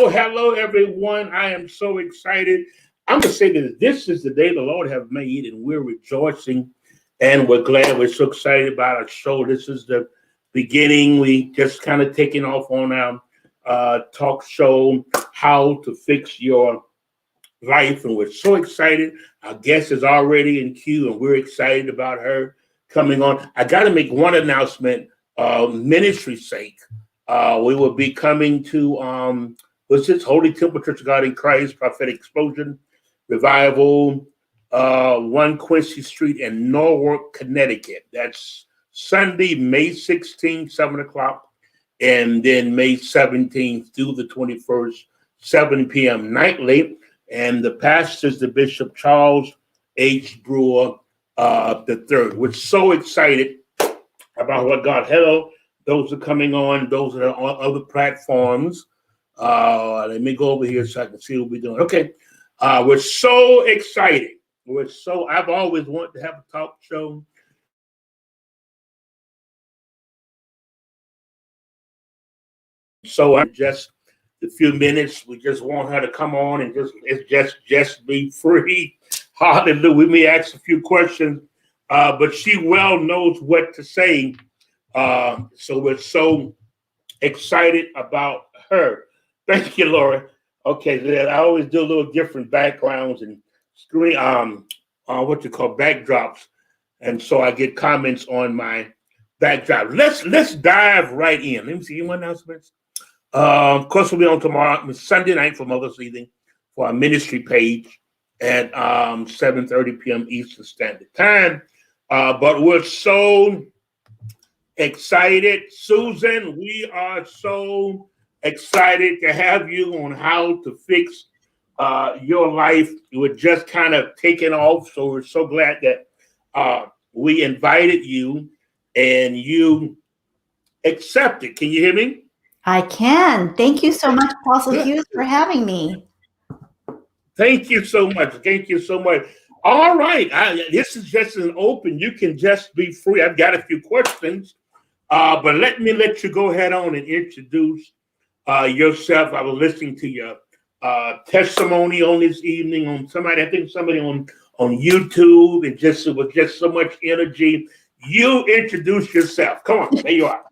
hello, everyone. I am so excited. I'm going to say that this is the day the Lord have made, and we're rejoicing and we're glad. We're so excited about our show. This is the beginning. We just kind of taking off on our talk show, How to Fix Your Life, and we're so excited. Our guest is already in queue, and we're excited about her coming on. I got to make one announcement, ministry's sake. We will be coming to what's this? Holy Temple Church of God in Christ, Prophetic Explosion Revival, 1 Quincy Street in Norwalk, Connecticut. That's Sunday, May 16th, 7 o'clock, and then May 17th through the 21st, 7 p.m. nightly. And the pastor is the Bishop Charles H. Brewer III. We're so excited about what God. Hello, those are coming on, those that are on other platforms. Let me go over here so I can see what we're doing. Okay. We're so excited. I've always wanted to have a talk show. So I'm just a few minutes. We just want her to come on and just be free. Hallelujah. We may ask a few questions, but she well knows what to say. So we're so excited about her. Thank you, Laura. Okay, I always do a little different backgrounds and screen, what you call backdrops, and so I get comments on my backdrop. Let's dive right in. Let me see. Any announcements? Of course, we'll be on tomorrow, Sunday night for Mother's Evening for our ministry page at 7:30 p.m. Eastern Standard Time. But we're so excited, Susan. We are so excited to have you on How to Fix Your Life. You were just kind of taking off, so we're so glad that we invited you and you accepted. Can you hear me? I can. Thank you so much, Apostle Hughes, for having me. Thank you so much. Thank you so much. All right. This is just an open. You can just be free. I've got a few questions, but let you go ahead on and introduce yourself. I was listening to your testimony on this evening on somebody on YouTube, and it was just so much energy. You introduce yourself. Come on, there you are.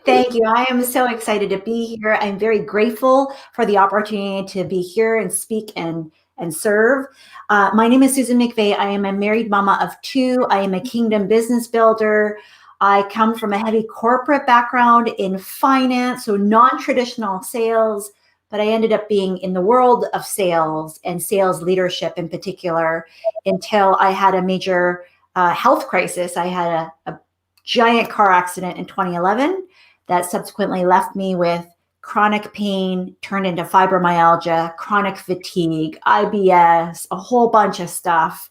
Thank you. I am so excited to be here. I'm very grateful for the opportunity to be here and speak and serve. My name is Susan McVeigh. I am a married mama of 2. I am a kingdom business builder. I come from a heavy corporate background in finance, so non-traditional sales, but I ended up being in the world of sales and sales leadership in particular until I had a major health crisis. I had a giant car accident in 2011 that subsequently left me with chronic pain, turned into fibromyalgia, chronic fatigue, IBS, a whole bunch of stuff.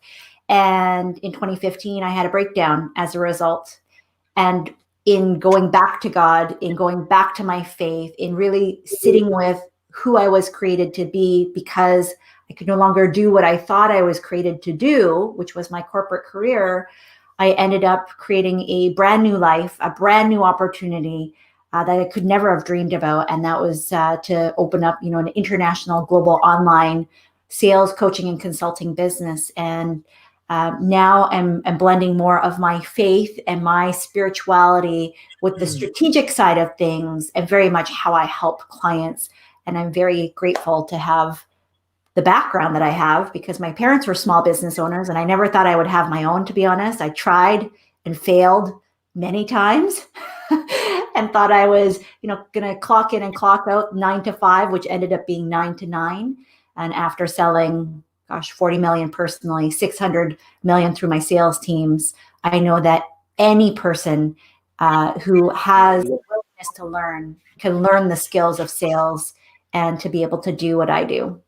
And in 2015, I had a breakdown as a result. And in going back to God, in going back to my faith, in really sitting with who I was created to be, because I could no longer do what I thought I was created to do, which was my corporate career, I ended up creating a brand new life, a brand new opportunity that I could never have dreamed about. And that was to open up, an international global online sales, coaching, and consulting business. And now I'm blending more of my faith and my spirituality with the strategic side of things, and very much how I help clients. And I'm very grateful to have the background that I have, because my parents were small business owners and I never thought I would have my own, to be honest. I tried and failed many times and thought I was, going to clock in and clock out 9 to 5, which ended up being 9 to 9. And after selling, 40 million personally, 600 million through my sales teams, I know that any person who has the willingness to learn can learn the skills of sales and to be able to do what I do.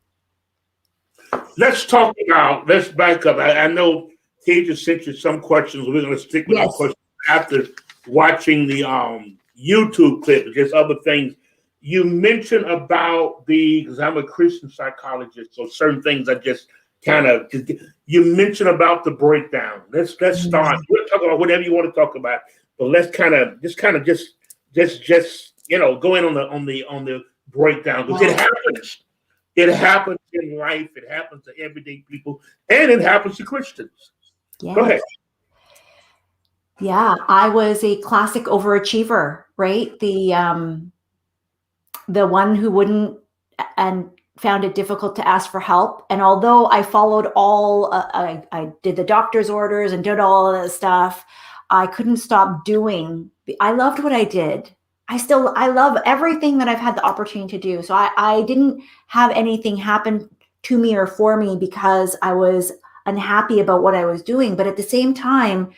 Let's back up. I know Teja sent you some questions. We're going to stick with the questions after watching the YouTube clip, just other things. You mentioned about because I'm a Christian psychologist, so certain things I just you mentioned about the breakdown. Let's start. We'll talk about whatever you want to talk about, but let's just go in on the breakdown because it Wow. happens. It happens in life. It happens to everyday people, and it happens to Christians. Go Yeah. ahead. Yeah. I was a classic overachiever, right? The one who wouldn't and found it difficult to ask for help. And although I followed I did the doctor's orders and did all of this stuff, I couldn't stop doing. I loved what I did. I love everything that I've had the opportunity to do. So I didn't have anything happen to me or for me because I was unhappy about what I was doing. But at the same time,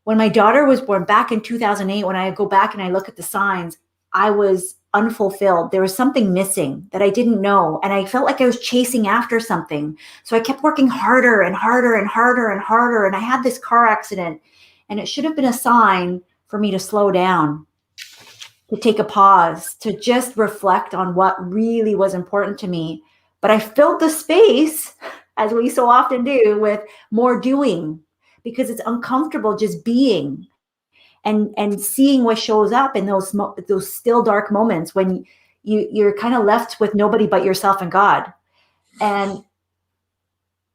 when my daughter was born back in 2008, when I go back and I look at the signs, I was unfulfilled. There was something missing that I didn't know. And I felt like I was chasing after something. So I kept working harder and harder and harder and harder. And I had this car accident, and it should have been a sign for me to slow down, to take a pause, to just reflect on what really was important to me. But I filled the space, as we so often do, with more doing, because it's uncomfortable just being and seeing what shows up in those still dark moments when you're kind of left with nobody but yourself and God. And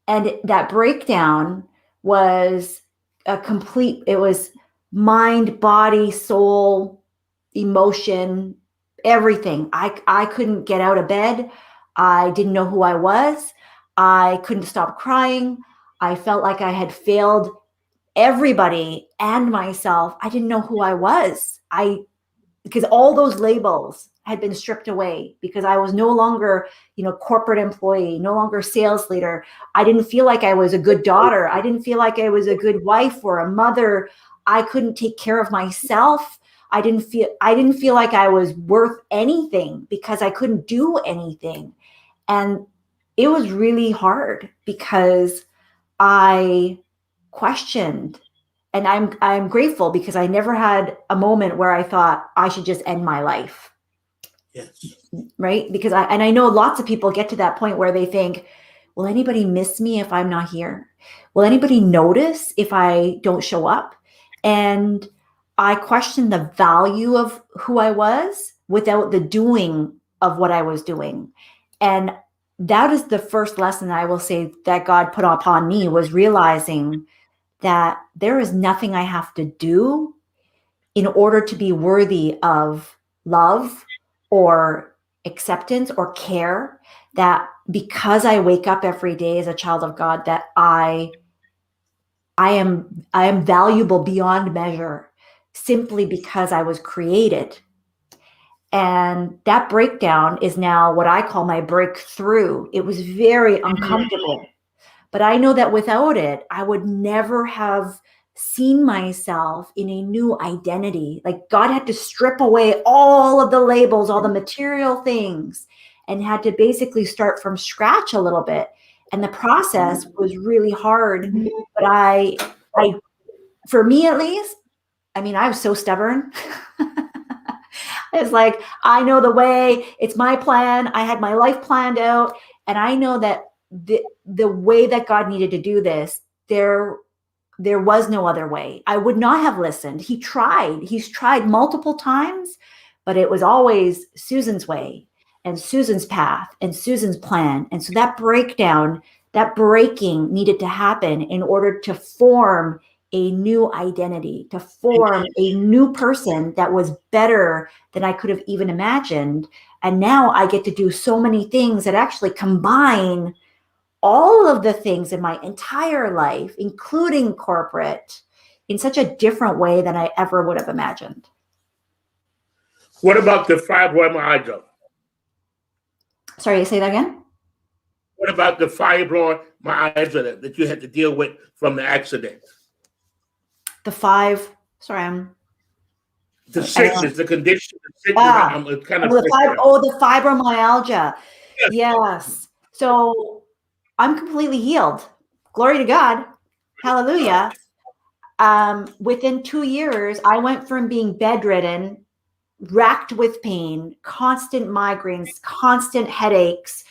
that breakdown was it was mind, body, soul, emotion, everything. I couldn't get out of bed. I didn't know who I was. I couldn't stop crying. I felt like I had failed everybody and myself. I didn't know who I was. Because all those labels had been stripped away because I was no longer, corporate employee, no longer sales leader. I didn't feel like I was a good daughter. I didn't feel like I was a good wife or a mother. I couldn't take care of myself. I didn't feel like I was worth anything because I couldn't do anything. And it was really hard because I questioned, and I'm grateful because I never had a moment where I thought I should just end my life. Yes. Right? Because I know lots of people get to that point where they think, will anybody miss me if I'm not here? Will anybody notice if I don't show up? And I questioned the value of who I was without the doing of what I was doing. And that is the first lesson I will say that God put upon me, was realizing that there is nothing I have to do in order to be worthy of love or acceptance or care. That because I wake up every day as a child of God, that I am valuable beyond measure simply because I was created. And that breakdown is now what I call my breakthrough. It was very uncomfortable, but I know that without it, I would never have seen myself in a new identity. Like, God had to strip away all of the labels, all the material things, and had to basically start from scratch a little bit. And the process was really hard, but I, for me at least, I mean, I was so stubborn. It's like, I know the way, it's my plan. I had my life planned out. And I know that the way that God needed to do this, there was no other way. I would not have listened. He's tried multiple times, but it was always Susan's way and Susan's path and Susan's plan. And so that breaking needed to happen in order to form a new identity, to form a new person that was better than I could have even imagined. And now I get to do so many things that actually combine all of the things in my entire life, including corporate, in such a different way than I ever would have imagined. What about the fibromyalgia? Sorry, say that again? What about the fibromyalgia that you had to deal with from the accident? The sickness, the condition, the sickness. It's kind of the fibromyalgia. Yes. So I'm completely healed. Glory to God. Hallelujah. Within 2 years, I went from being bedridden, racked with pain, constant migraines, constant headaches,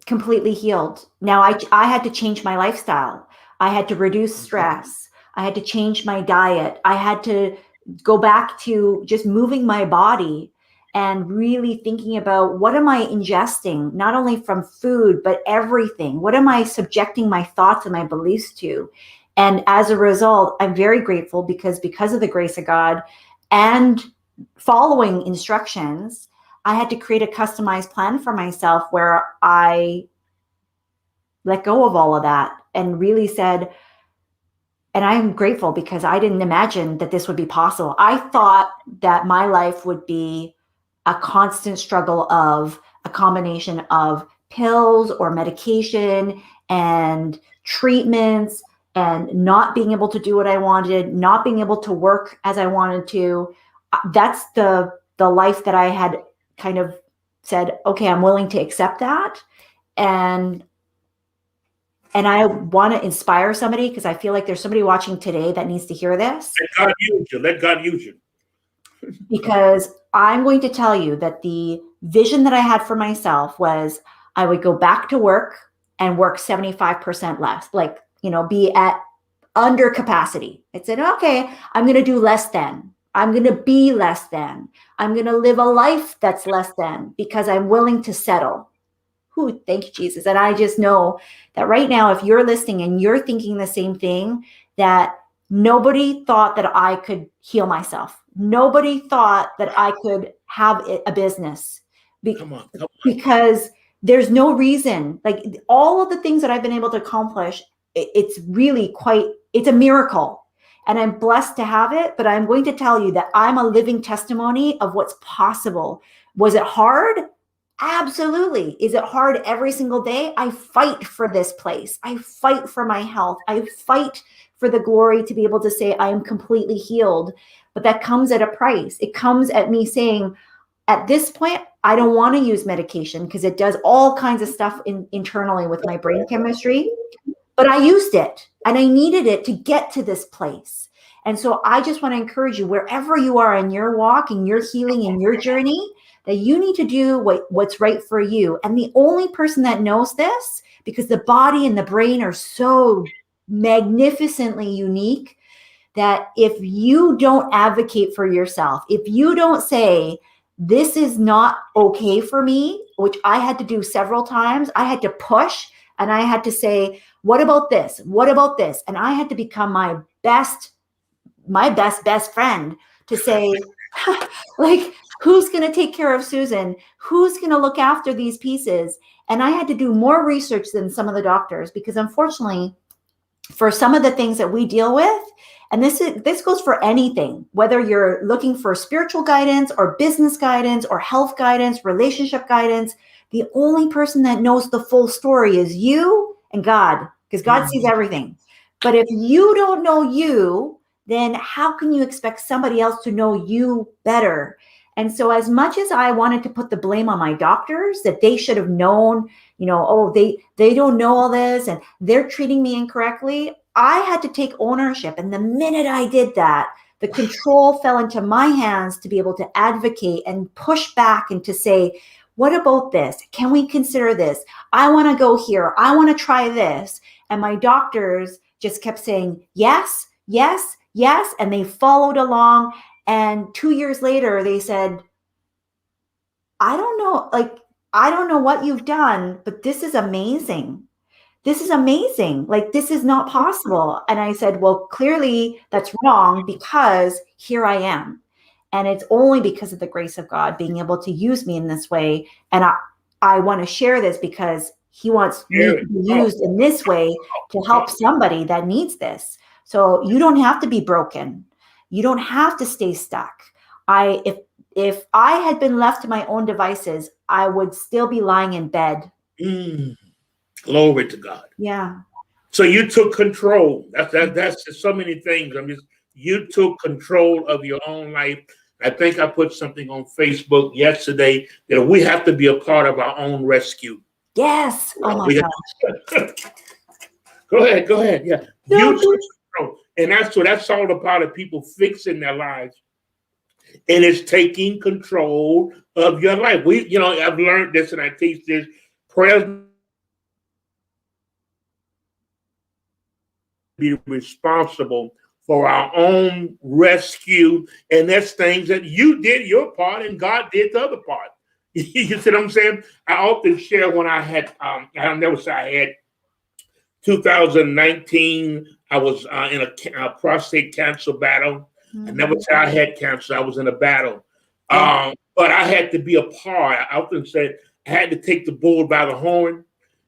completely healed. Now I had to change my lifestyle. I had to reduce stress. I had to change my diet. I had to go back to just moving my body and really thinking about what am I ingesting, not only from food, but everything. What am I subjecting my thoughts and my beliefs to? And as a result, I'm very grateful because of the grace of God and following instructions, I had to create a customized plan for myself where I let go of all of that and really said, and I'm grateful because I didn't imagine that this would be possible. I thought that my life would be a constant struggle of a combination of pills or medication and treatments and not being able to do what I wanted, not being able to work as I wanted to. That's the life that I had kind of said, okay, I'm willing to accept that. And I want to inspire somebody because I feel like there's somebody watching today that needs to hear this. Let God use you. Let God use you. Because I'm going to tell you that the vision that I had for myself was I would go back to work and work 75% less, like, be at under capacity. I said, okay, I'm going to do less than. I'm going to be less than. I'm going to live a life that's less than because I'm willing to settle. Thank you, Jesus. And I just know that right now, if you're listening and you're thinking the same thing, that nobody thought that I could heal myself. Nobody thought that I could have a business. Come on. Because there's no reason, like all of the things that I've been able to accomplish, it's really it's a miracle. And I'm blessed to have it, but I'm going to tell you that I'm a living testimony of what's possible. Was it hard? Absolutely. Is it hard every single day? I fight for this place. I fight for my health. I fight for the glory to be able to say I am completely healed. But that comes at a price. It comes at me saying, at this point, I don't want to use medication because it does all kinds of stuff internally with my brain chemistry. But I used it and I needed it to get to this place. And so I just want to encourage you, wherever you are in your walk, in your healing, in your journey, that you need to do what's right for you. And the only person that knows this, because the body and the brain are so magnificently unique, that if you don't advocate for yourself, if you don't say, this is not okay for me, which I had to do several times, I had to push and I had to say, what about this? What about this? And I had to become my best friend to say, like, who's going to take care of Susan? Who's going to look after these pieces? And I had to do more research than some of the doctors, because unfortunately, for some of the things that we deal with, and this goes for anything, whether you're looking for spiritual guidance or business guidance or health guidance, relationship guidance, the only person that knows the full story is you and God, because God sees everything. But if you don't know you, then how can you expect somebody else to know you better? And so as much as I wanted to put the blame on my doctors, that they should have known, they don't know all this and they're treating me incorrectly, I had to take ownership. And the minute I did that, the control fell into my hands to be able to advocate and push back and to say, what about this? Can we consider this? I want to go here. I want to try this. And my doctors just kept saying, yes, yes, yes. And they followed along. And 2 years later, they said, I don't know what you've done, but this is amazing. This is amazing. Like, this is not possible. And I said, well, clearly that's wrong, because here I am. And it's only because of the grace of God being able to use me in this way. And I want to share this because he wants me to be used in this way to help somebody that needs this. So you don't have to be broken. You don't have to stay stuck. If I had been left to my own devices, I would still be lying in bed. Glory to God. Yeah. So you took control. That's so many things. You took control of your own life. I think I put something on Facebook yesterday that we have to be a part of our own rescue. Yes. Oh my gosh. Go ahead. Yeah. You took control. And that's all a part of people fixing their lives. And it's taking control of your life. I've learned this and I teach this. Prayer be responsible for our own rescue. And there's things that you did your part and God did the other part. You see what I'm saying? I often share when I had, I'll never say I had 2019, I was in a prostate cancer battle. I never Mhm. said I had cancer. I was in a battle. Yeah. But I had to be a part. I often said I had to take the bull by the horn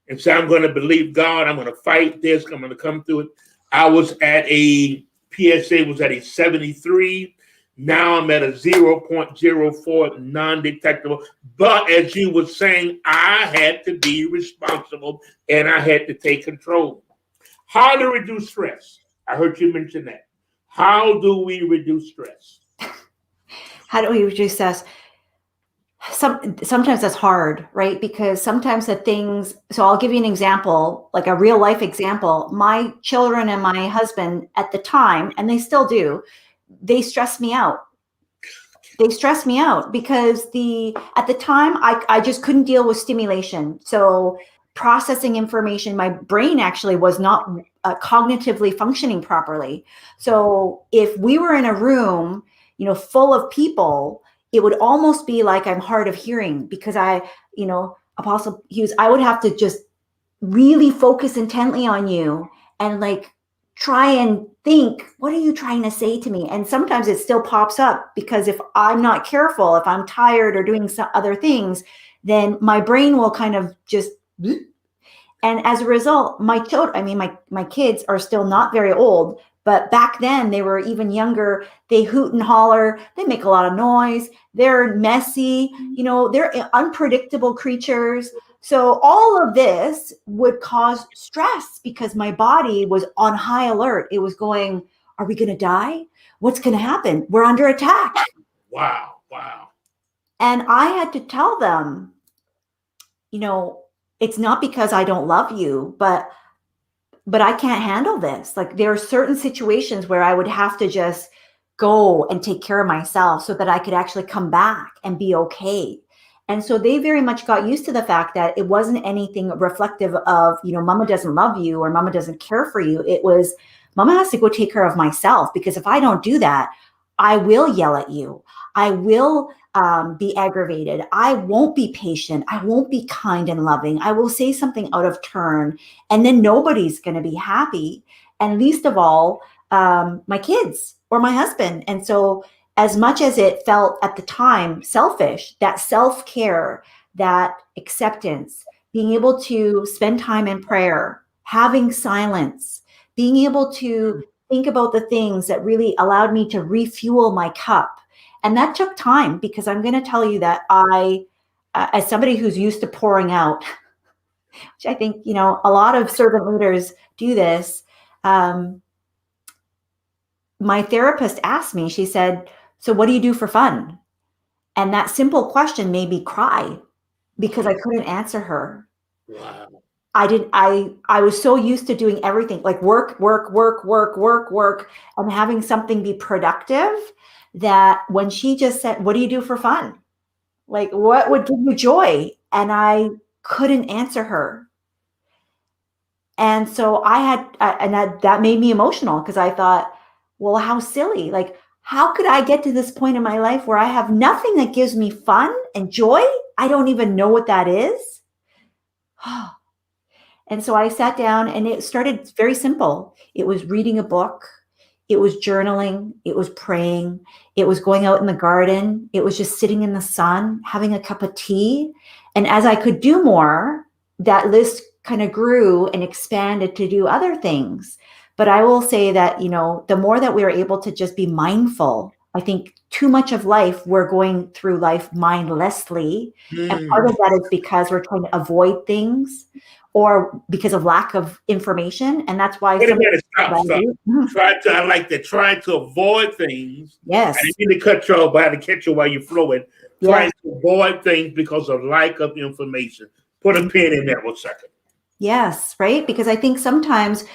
and say, I'm going to believe God. I'm going to fight this. I'm going to come through it. I was at a PSA was at a 73. Now I'm at a 0.04 non-detectable. But as you were saying, I had to be responsible and I had to take control. How to reduce stress? I heard you mention that. How do we reduce stress? How do we reduce stress? Sometimes that's hard, right? Because sometimes the things, so I'll give you an example, like a real life example. My children and my husband at the time, and they still do, they stress me out. They stress me out because at the time I just couldn't deal with stimulation. So processing information, my brain actually was not cognitively functioning properly. So if we were in a room, full of people, it would almost be like I'm hard of hearing because Apostle Hughes, I would have to just really focus intently on you and like try and think, what are you trying to say to me? And sometimes it still pops up because if I'm not careful, if I'm tired or doing some other things, then my brain will kind of just, and as a result, my children, I mean, my kids are still not very old, but back then they were even younger. They hoot and holler. They make a lot of noise. They're messy. They're unpredictable creatures. So all of this would cause stress because my body was on high alert. It was going, are we going to die? What's going to happen? We're under attack. Wow. Wow. And I had to tell them, it's not because I don't love you, but I can't handle this. Like there are certain situations where I would have to just go and take care of myself so that I could actually come back and be okay. And so they very much got used to the fact that it wasn't anything reflective of, mama doesn't love you or mama doesn't care for you. It was, mama has to go take care of myself, because if I don't do that, I will yell at you. I will be aggravated. I won't be patient. I won't be kind and loving. I will say something out of turn, and then nobody's going to be happy. And least of all, my kids or my husband. And so as much as it felt at the time selfish, that self-care, that acceptance, being able to spend time in prayer, having silence, being able to think about the things that really allowed me to refuel my cup. And that took time, because I'm going to tell you that I, as somebody who's used to pouring out, which I think, a lot of servant leaders do this. My therapist asked me, she said, so what do you do for fun? And that simple question made me cry because I couldn't answer her. Wow. I was so used to doing everything like work, and having something be productive, that when she just said, what do you do for fun? Like, what would give you joy? And I couldn't answer her. And so that made me emotional, because I thought, well, how silly. Like, how could I get to this point in my life where I have nothing that gives me fun and joy? I don't even know what that is. And so I sat down, and it started very simple. It was reading a book. It was journaling. It was praying. It was going out in the garden. It was just sitting in the sun, having a cup of tea. And as I could do more, that list kind of grew and expanded to do other things. But I will say that, the more that we are able to just be mindful, I think too much of life, we're going through life mindlessly. And part of that is because we're trying to avoid things, or because of lack of information. And that's why Wait a minute, stop. Mhm. I like to try to avoid things. Yes. I didn't mean to cut you off, but I had to catch you while you're flowing. Trying Yes. to avoid things because of lack of information. Put a pin in there 1 second. Yes. Right. Because I think sometimes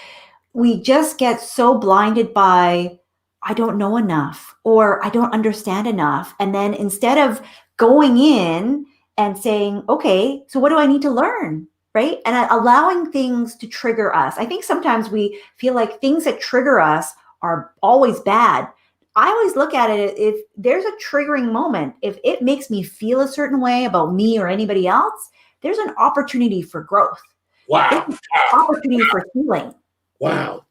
we just get so blinded by, I don't know enough, or I don't understand enough. And then instead of going in and saying, okay, so what do I need to learn? Right. And allowing things to trigger us. I think sometimes we feel like things that trigger us are always bad. I always look at it, if there's a triggering moment, if it makes me feel a certain way about me or anybody else, there's an opportunity for growth. Wow. There's an opportunity for healing. Wow.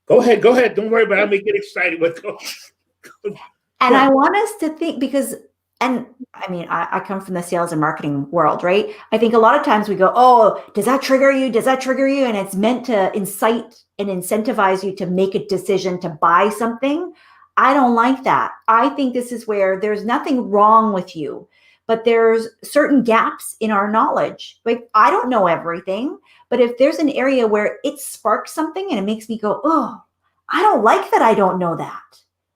Go ahead. Don't worry about it. I'm going to get excited with it. And I want us to think, because, and I mean, I come from the sales and marketing world, right? I think a lot of times we go, oh, does that trigger you? Does that trigger you? And it's meant to incite and incentivize you to make a decision to buy something. I don't like that. I think this is where there's nothing wrong with you, but there's certain gaps in our knowledge. Like, I don't know everything, but if there's an area where it sparks something and it makes me go, oh, I don't like that I don't know that.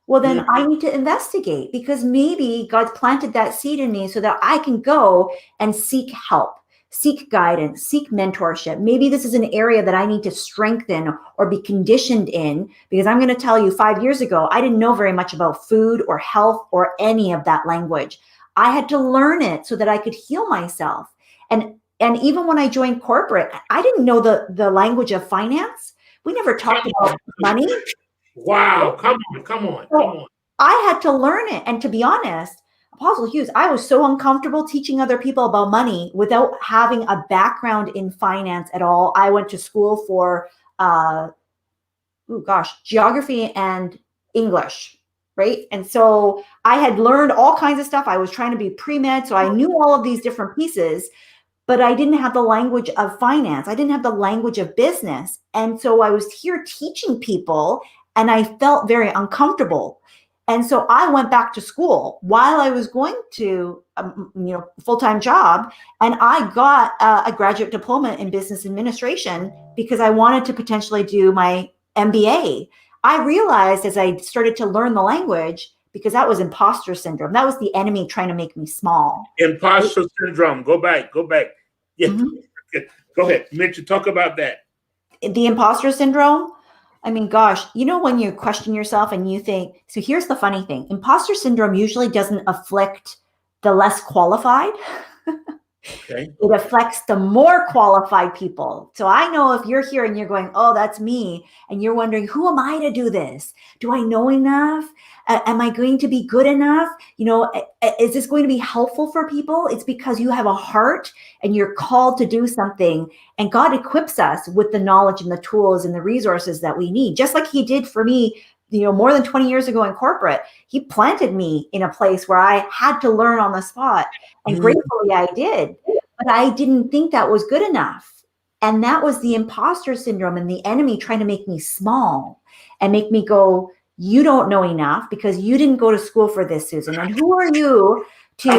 Well, then I need to investigate, because maybe God's planted that seed in me so that I can go and seek help, seek guidance, seek mentorship. Maybe this is an area that I need to strengthen or be conditioned in, because I'm going to tell you, 5 years ago, I didn't know very much about food or health or any of that language. I had to learn it so that I could heal myself. And even when I joined corporate, I didn't know the language of finance. We never talked about money. Wow. Come on. I had to learn it. And to be honest, Apostle Hughes, I was so uncomfortable teaching other people about money without having a background in finance at all. I went to school for, geography and English, right? And so I had learned all kinds of stuff. I was trying to be pre-med, so I knew all of these different pieces, but I didn't have the language of finance. I didn't have the language of business. And so I was here teaching people, and I felt very uncomfortable. And so I went back to school while I was going to, full-time job. And I got a graduate diploma in business administration because I wanted to potentially do my MBA. I realized as I started to learn the language, because that was imposter syndrome. That was the enemy trying to make me small. Imposter syndrome. Go back. Yeah. Mm-hmm. Go ahead. Mitch, talk about that. The imposter syndrome. I mean, gosh, when you question yourself and you think, so here's the funny thing. Imposter syndrome usually doesn't afflict the less qualified. Okay. It affects the more qualified people. So I know if you're here and you're going, oh, that's me, and you're wondering, who am I to do this? Do I know enough? Am I going to be good enough? Is this going to be helpful for people? It's because you have a heart and you're called to do something. And God equips us with the knowledge and the tools and the resources that we need, just like he did for me, more than 20 years ago in corporate. He planted me in a place where I had to learn on the spot. And gratefully I did, but I didn't think that was good enough. And that was the imposter syndrome and the enemy trying to make me small and make me go, you don't know enough because you didn't go to school for this, Susan. And who are you to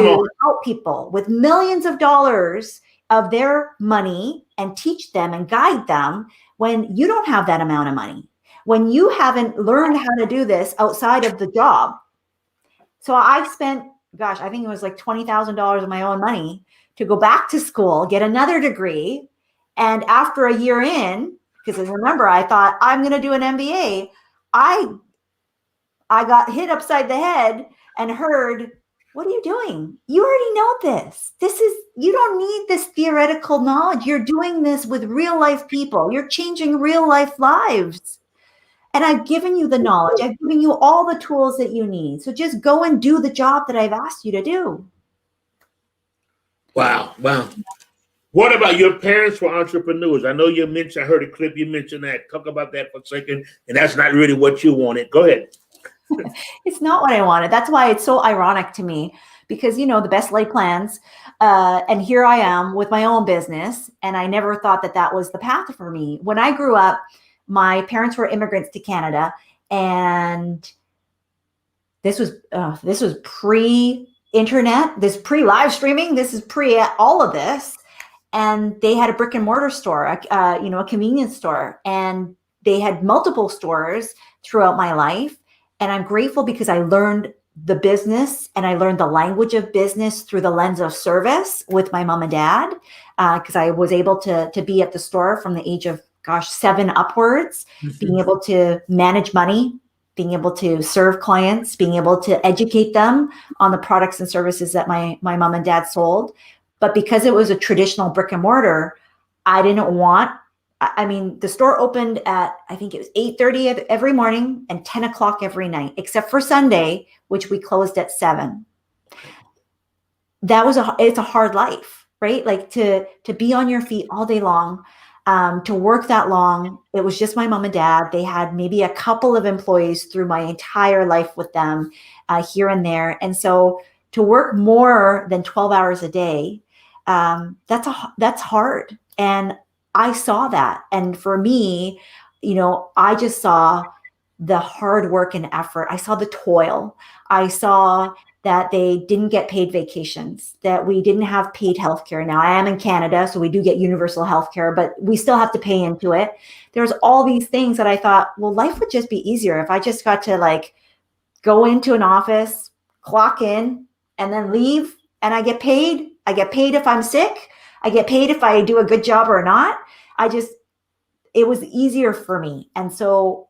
help people with millions of dollars of their money and teach them and guide them when you don't have that amount of money, when you haven't learned how to do this outside of the job? So I spent, I think it was like $20,000 of my own money to go back to school, get another degree. And after a year in, because remember, I thought I'm going to do an MBA, I got hit upside the head and heard, what are you doing? You already know this. You don't need this theoretical knowledge. You're doing this with real life people. You're changing real life lives. And I've given you the knowledge. I've given you all the tools that you need. So just go and do the job that I've asked you to do. Wow. What about your parents were entrepreneurs? I know I heard a clip, you mentioned that. Talk about that for a second. And that's not really what you wanted. Go ahead. It's not what I wanted. That's why it's so ironic to me, because, the best laid plans. And here I am with my own business. And I never thought that was the path for me. When I grew up, my parents were immigrants to Canada, and this was pre-internet, this pre-live streaming, this is pre all of this. And they had a brick and mortar store, a convenience store, and they had multiple stores throughout my life. And I'm grateful because I learned the business and I learned the language of business through the lens of service with my mom and dad, because I was able to be at the store from the age of 7 upwards, being able to manage money, being able to serve clients, being able to educate them on the products and services that my mom and dad sold. But because it was a traditional brick and mortar, I didn't want I mean, the store opened at, I think it was 8:30 every morning and 10 o'clock every night, except for Sunday, which we closed at 7. It's a hard life, right? Like to be on your feet all day long, to work that long. It was just my mom and dad. They had maybe a couple of employees through my entire life with them, here and there. And so to work more than 12 hours a day, that's hard. And I saw that. And for me, I just saw the hard work and effort. I saw the toil. I saw that they didn't get paid vacations, that we didn't have paid healthcare. Now I am in Canada, so we do get universal healthcare, but we still have to pay into it. There's all these things that I thought, well, life would just be easier if I just got to like go into an office, clock in, and then leave, and I get paid. I get paid if I'm sick. I get paid if I do a good job or not. It was easier for me. And so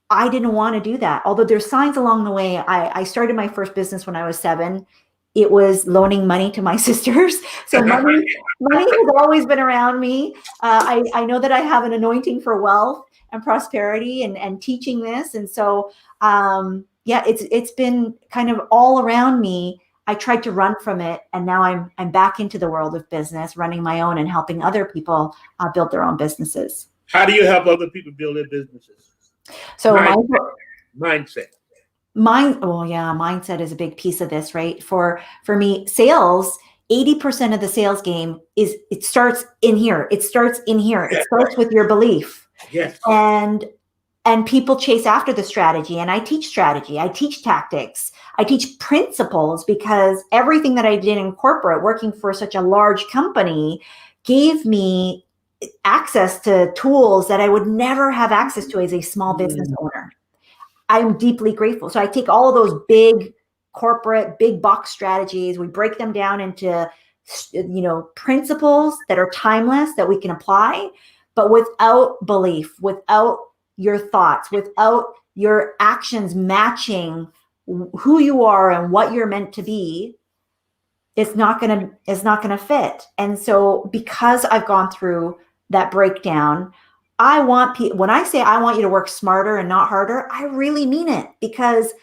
I didn't want to do that. Although there's signs along the way. I started my first business when I was 7. It was loaning money to my sisters. So money has always been around me. I know that I have an anointing for wealth and prosperity and teaching this. And so, it's been kind of all around me. I tried to run from it, and now I'm back into the world of business, running my own and helping other people build their own businesses. How do you help other people build their businesses? So mindset. Mindset is a big piece of this, right? For me, sales, 80% of the sales game it starts in here. It starts in here. It starts with your belief. Yes. And people chase after the strategy. And I teach strategy. I teach tactics. I teach principles, because everything that I did in corporate, working for such a large company, gave me access to tools that I would never have access to as a small business owner. I'm deeply grateful. So I take all of those big corporate, big box strategies, we break them down into, principles that are timeless that we can apply, but without belief, without your thoughts, without your actions matching who you are and what you're meant to be, it's not gonna fit. And so because I've gone through that breakdown, when I say I want you to work smarter and not harder, I really mean it, because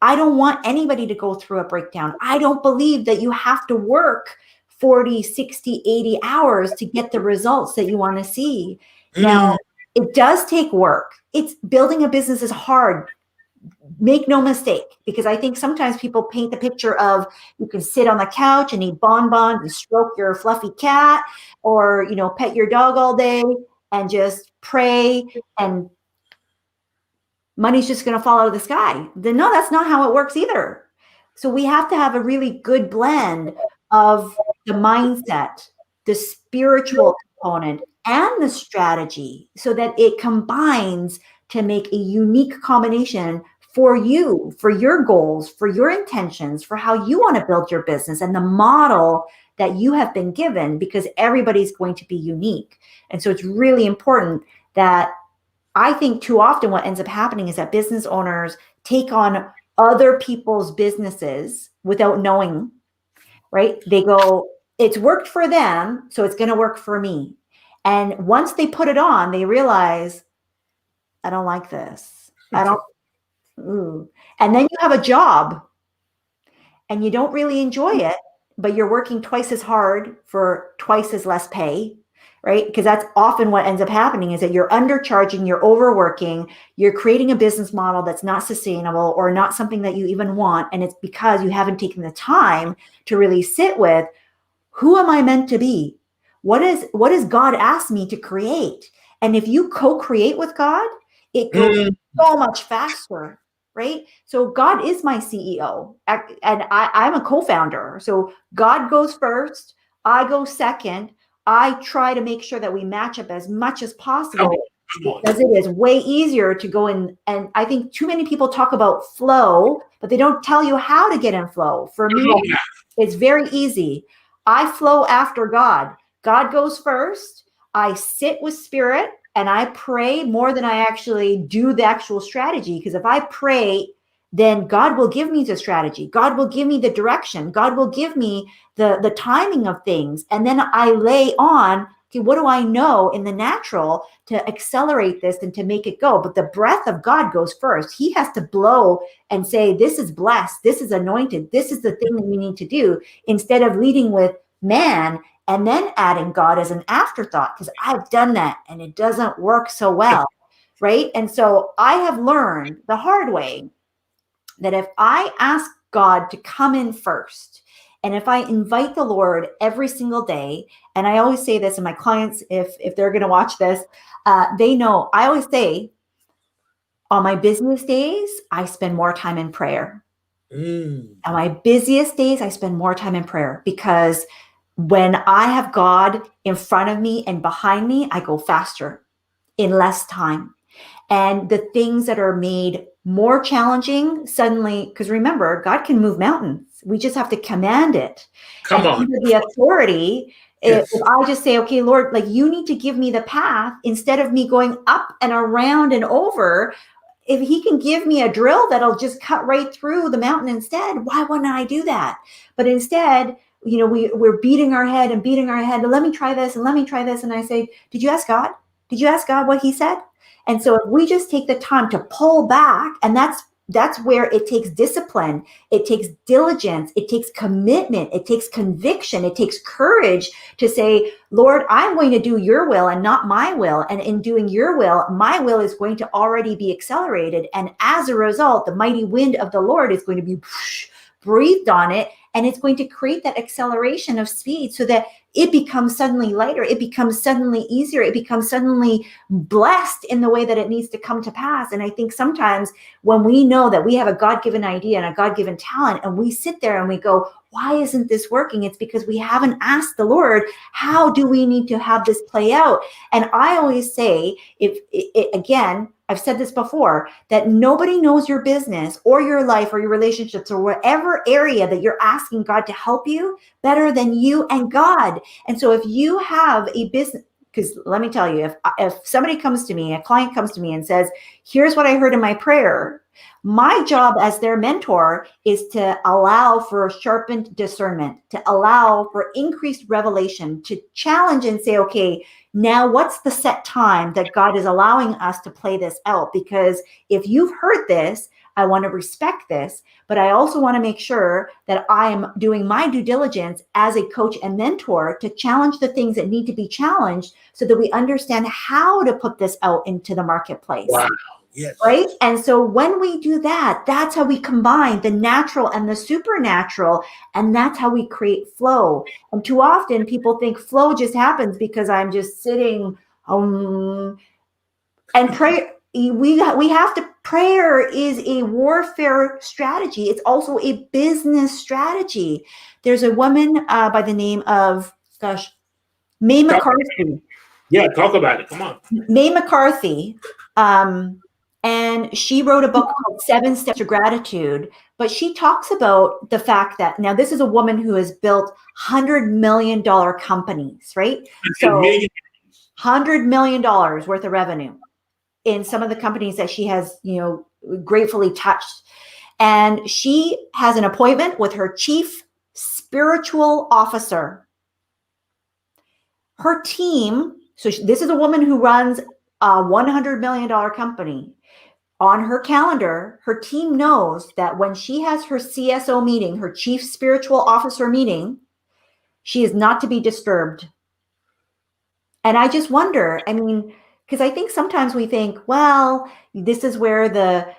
I don't want anybody to go through a breakdown. I don't believe that you have to work 40, 60, 80 hours to get the results that you want to see. Now, it does take work. Building a business is hard. Make no mistake, because I think sometimes people paint the picture of you can sit on the couch and eat bonbons and stroke your fluffy cat, or, pet your dog all day and just pray and money's just going to fall out of the sky. No, that's not how it works either. So we have to have a really good blend of the mindset, the spiritual component, and the strategy, so that it combines to make a unique combination for you, for your goals, for your intentions, for how you want to build your business and the model that you have been given, because everybody's going to be unique. And so it's really important that, I think too often what ends up happening is that business owners take on other people's businesses without knowing, right? They go, it's worked for them, so it's going to work for me. And once they put it on, they realize, I don't like this. And then you have a job and you don't really enjoy it, but you're working twice as hard for twice as less pay, right? Because that's often what ends up happening, is that you're undercharging, you're overworking, you're creating a business model that's not sustainable or not something that you even want. And it's because you haven't taken the time to really sit with, who am I meant to be? What does God ask me to create? And if you co-create with God, it goes so much faster, right? So God is my CEO, and I'm a co-founder. So God goes first, I go second. I try to make sure that we match up as much as possible, because it is way easier to go in. And I think too many people talk about flow, but they don't tell you how to get in flow. For me, it's very easy. I flow after God. God goes first. I sit with spirit and I pray more than I actually do the actual strategy. Because if I pray, then God will give me the strategy. God will give me the direction. God will give me the timing of things. And then I lay on Okay, what do I know in the natural to accelerate this and to make it go? But the breath of God goes first. He has to blow and say, this is blessed, this is anointed, this is the thing that we need to do, instead of leading with man and then adding God as an afterthought, because I've done that and it doesn't work so well, right? And so I have learned the hard way that if I ask God to come in first, and if I invite the Lord every single day, and I always say this, and my clients, if they're going to watch this, they know I always say, on my busiest days, I spend more time in prayer. On my busiest days, I spend more time in prayer, because when I have God in front of me and behind me, I go faster in less time. And the things that are made more challenging suddenly, because remember, God can move mountains. We just have to command it. Come and on. Under the authority, Yes. if I just say, okay, Lord, like, you need to give me the path, instead of me going up and around and over, if he can give me a drill that'll just cut right through the mountain instead, why wouldn't I do that? But instead, we're beating our head and beating our head. Let me try this and let me try this. And I say, did you ask God? Did you ask God what he said? And so if we just take the time to pull back, and that's where it takes discipline, it takes diligence, it takes commitment, it takes conviction, it takes courage to say, Lord, I'm going to do your will and not my will. And in doing your will, my will is going to already be accelerated. And as a result, the mighty wind of the Lord is going to be breathed on it. And it's going to create that acceleration of speed so that it becomes suddenly lighter. It becomes suddenly easier. It becomes suddenly blessed in the way that it needs to come to pass. And I think sometimes when we know that we have a God-given idea and a God-given talent, and we sit there and we go, why isn't this working? It's because we haven't asked the Lord, how do we need to have this play out? And I always say, again, I've said this before, that nobody knows your business or your life or your relationships or whatever area that you're asking God to help you better than you and God. And so if you have a business, because let me tell you, if somebody comes to me, a client comes to me and says, here's what I heard in my prayer, my job as their mentor is to allow for sharpened discernment, to allow for increased revelation, to challenge and say, okay, now what's the set time that God is allowing us to play this out? Because if you've heard this, I want to respect this, but I also want to make sure that I am doing my due diligence as a coach and mentor to challenge the things that need to be challenged so that we understand how to put this out into the marketplace. Wow. Yes. Right? And so when we do that, that's how we combine the natural and the supernatural, and that's how we create flow. And too often people think flow just happens because I'm just sitting and pray. We have to. Prayer is a warfare strategy. It's also a business strategy. There's a woman by the name of, May McCarthy. Yeah, talk about it. Come on. May McCarthy. And she wrote a book called 7 Steps to Gratitude, but she talks about the fact that now this is a woman who has built $100 million companies, right? So $100 million worth of revenue in some of the companies that she has, gratefully touched. And she has an appointment with her chief spiritual officer. Her team, so this is a woman who runs a $100 million company. On her calendar, her team knows that when she has her CSO meeting, her chief spiritual officer meeting, she is not to be disturbed. And I just wonder, because I think sometimes we think, well, this is where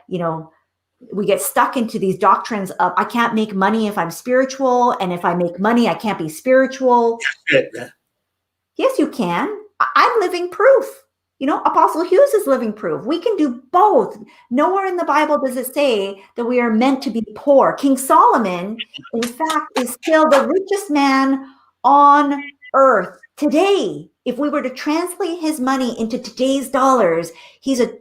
we get stuck into these doctrines of, I can't make money if I'm spiritual. And if I make money, I can't be spiritual. Yes, you can. I'm living proof. Apostle Hughes is living proof. We can do both. Nowhere in the Bible does it say that we are meant to be poor. King Solomon, in fact, is still the richest man on earth today. If we were to translate his money into today's dollars, he's a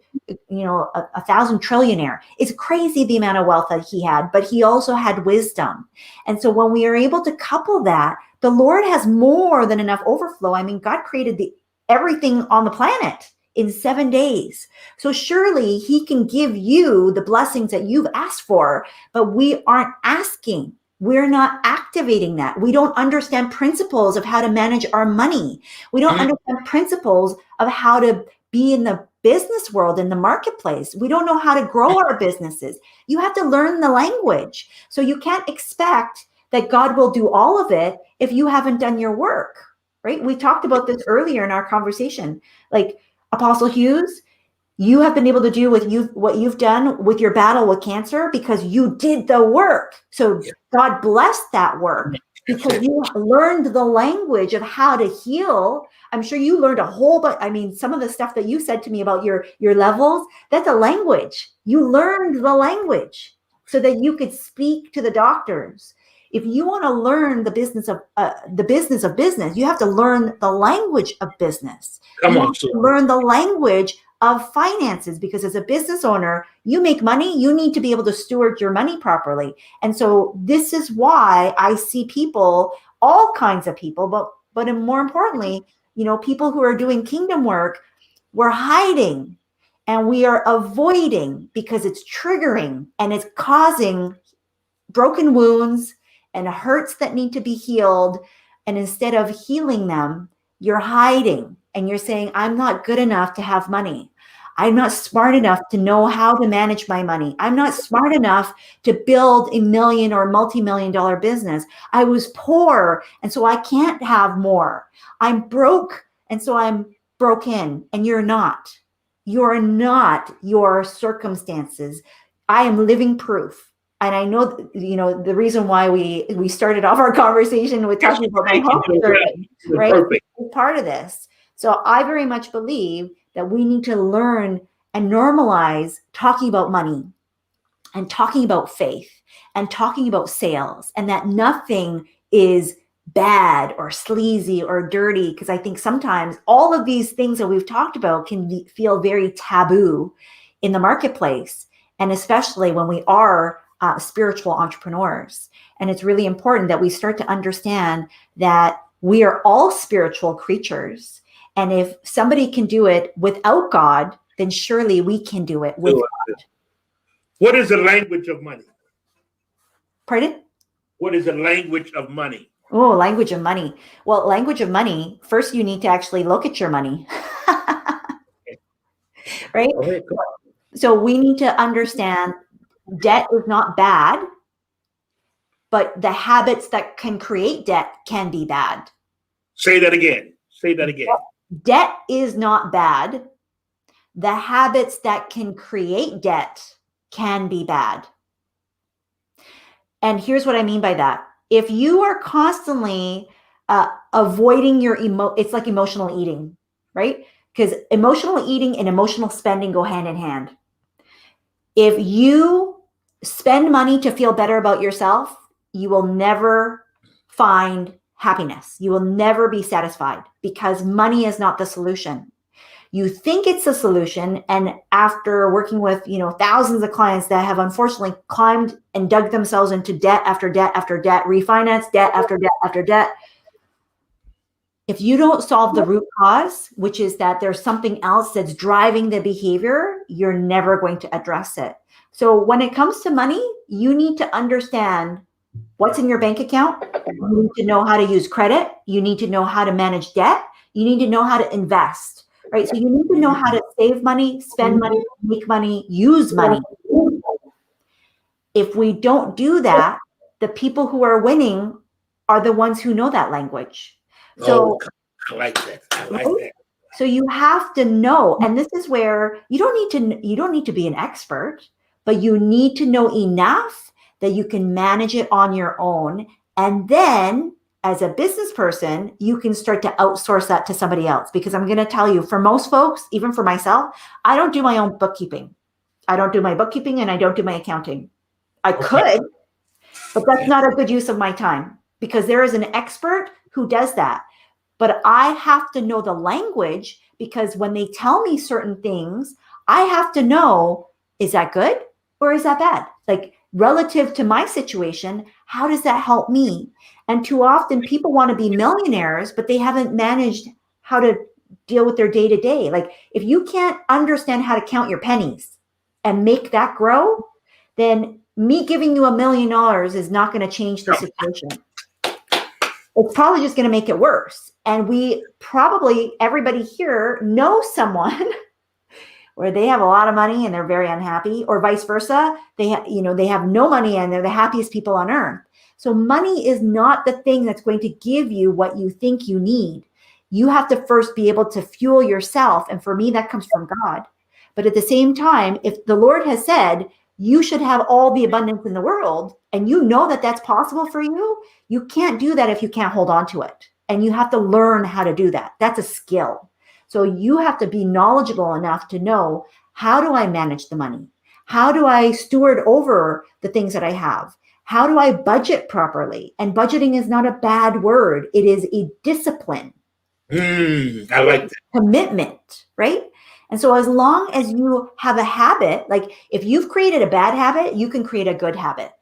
1,000 trillionaire. It's crazy the amount of wealth that he had, but he also had wisdom. And so when we are able to couple that, the Lord has more than enough overflow. God created everything on the planet in 7 days. So surely he can give you the blessings that you've asked for, but we aren't asking. we're not activating that. We don't understand principles of how to manage our money. We don't understand principles of how to be in the business world, in the marketplace. We don't know how to grow our businesses. You have to learn the language. So you can't expect that God will do all of it if you haven't done your work, right? We talked about this earlier in our conversation. Like Apostle Hughes, you have been able to do what you've done with your battle with cancer because you did the work. So God blessed that work because you learned the language of how to heal. I'm sure you learned a whole bunch. I mean, some of the stuff that you said to me about your levels, that's a language. You learned the language so that you could speak to the doctors. If you want to learn the business of business, you have to learn the language of business. Learn the language of finances, because as a business owner, you make money, you need to be able to steward your money properly. And so this is why I see people, all kinds of people, but more importantly, people who are doing kingdom work, we're hiding and we are avoiding because it's triggering and it's causing broken wounds and hurts that need to be healed. And instead of healing them, you're hiding and you're saying, I'm not good enough to have money. I'm not smart enough to know how to manage my money. I'm not smart enough to build a million or multi-million-dollar business. I was poor, and so I can't have more. I'm broke, and so I'm broken, and you're not. You're not your circumstances. I am living proof. And I know, the reason why we started off our conversation with talking about my health journey, right? It's part of this. So I very much believe that we need to learn and normalize talking about money and talking about faith and talking about sales, and that nothing is bad or sleazy or dirty. Because I think sometimes all of these things that we've talked about can feel very taboo in the marketplace, and especially when we are spiritual entrepreneurs. And it's really important that we start to understand that we are all spiritual creatures. And if somebody can do it without God, then surely we can do it with God. What is the language of money? Pardon? What is the language of money? Oh, language of money. Well, language of money, first you need to actually look at your money. Right? Okay. So we need to understand debt is not bad, but the habits that can create debt can be bad. Say that again. Say that again. Debt is not bad. The habits that can create debt can be bad. And here's what I mean by that. If you are constantly avoiding it's like emotional eating, right? Because emotional eating and emotional spending go hand in hand. If you spend money to feel better about yourself, you will never find happiness. You will never be satisfied because money is not the solution. You think it's the solution, and after working with thousands of clients that have unfortunately climbed and dug themselves into debt after debt after debt, refinance debt after debt after debt, if you don't solve the root cause, which is that there's something else that's driving the behavior, you're never going to address it. So when it comes to money, you need to understand what's in your bank account. You need to know how to use credit. You need to know how to manage debt. You need to know how to invest, right? So you need to know how to save money, spend money, make money, use money. If we don't do that, the people who are winning are the ones who know that language. So I like that. I like that. So you have to know, and this is where you don't need to be an expert, but you need to know enough that you can manage it on your own. And then as a business person, you can start to outsource that to somebody else. Because I'm going to tell you, for most folks, even for myself, I don't do my own bookkeeping. I don't do my bookkeeping and I don't do my accounting. I could, but that's not a good use of my time because there is an expert who does that. But I have to know the language because when they tell me certain things, I have to know, is that good or is that bad? Like relative to my situation, how does that help me? And too often people want to be millionaires, but they haven't managed how to deal with their day-to-day. Like if you can't understand how to count your pennies and make that grow, then me giving you $1 million is not going to change the situation. It's probably just going to make it worse. And everybody here knows someone where they have a lot of money and they're very unhappy, or vice versa. They have no money and they're the happiest people on earth. So money is not the thing that's going to give you what you think you need. You have to first be able to fuel yourself. And for me, that comes from God. But at the same time, if the Lord has said, you should have all the abundance in the world, and you know that that's possible for you, you can't do that if you can't hold on to it. And you have to learn how to do that. That's a skill. So you have to be knowledgeable enough to know, how do I manage the money? How do I steward over the things that I have? How do I budget properly? And budgeting is not a bad word. It is a discipline. I like that. Commitment, right? And so as long as you have a habit, like if you've created a bad habit, you can create a good habit.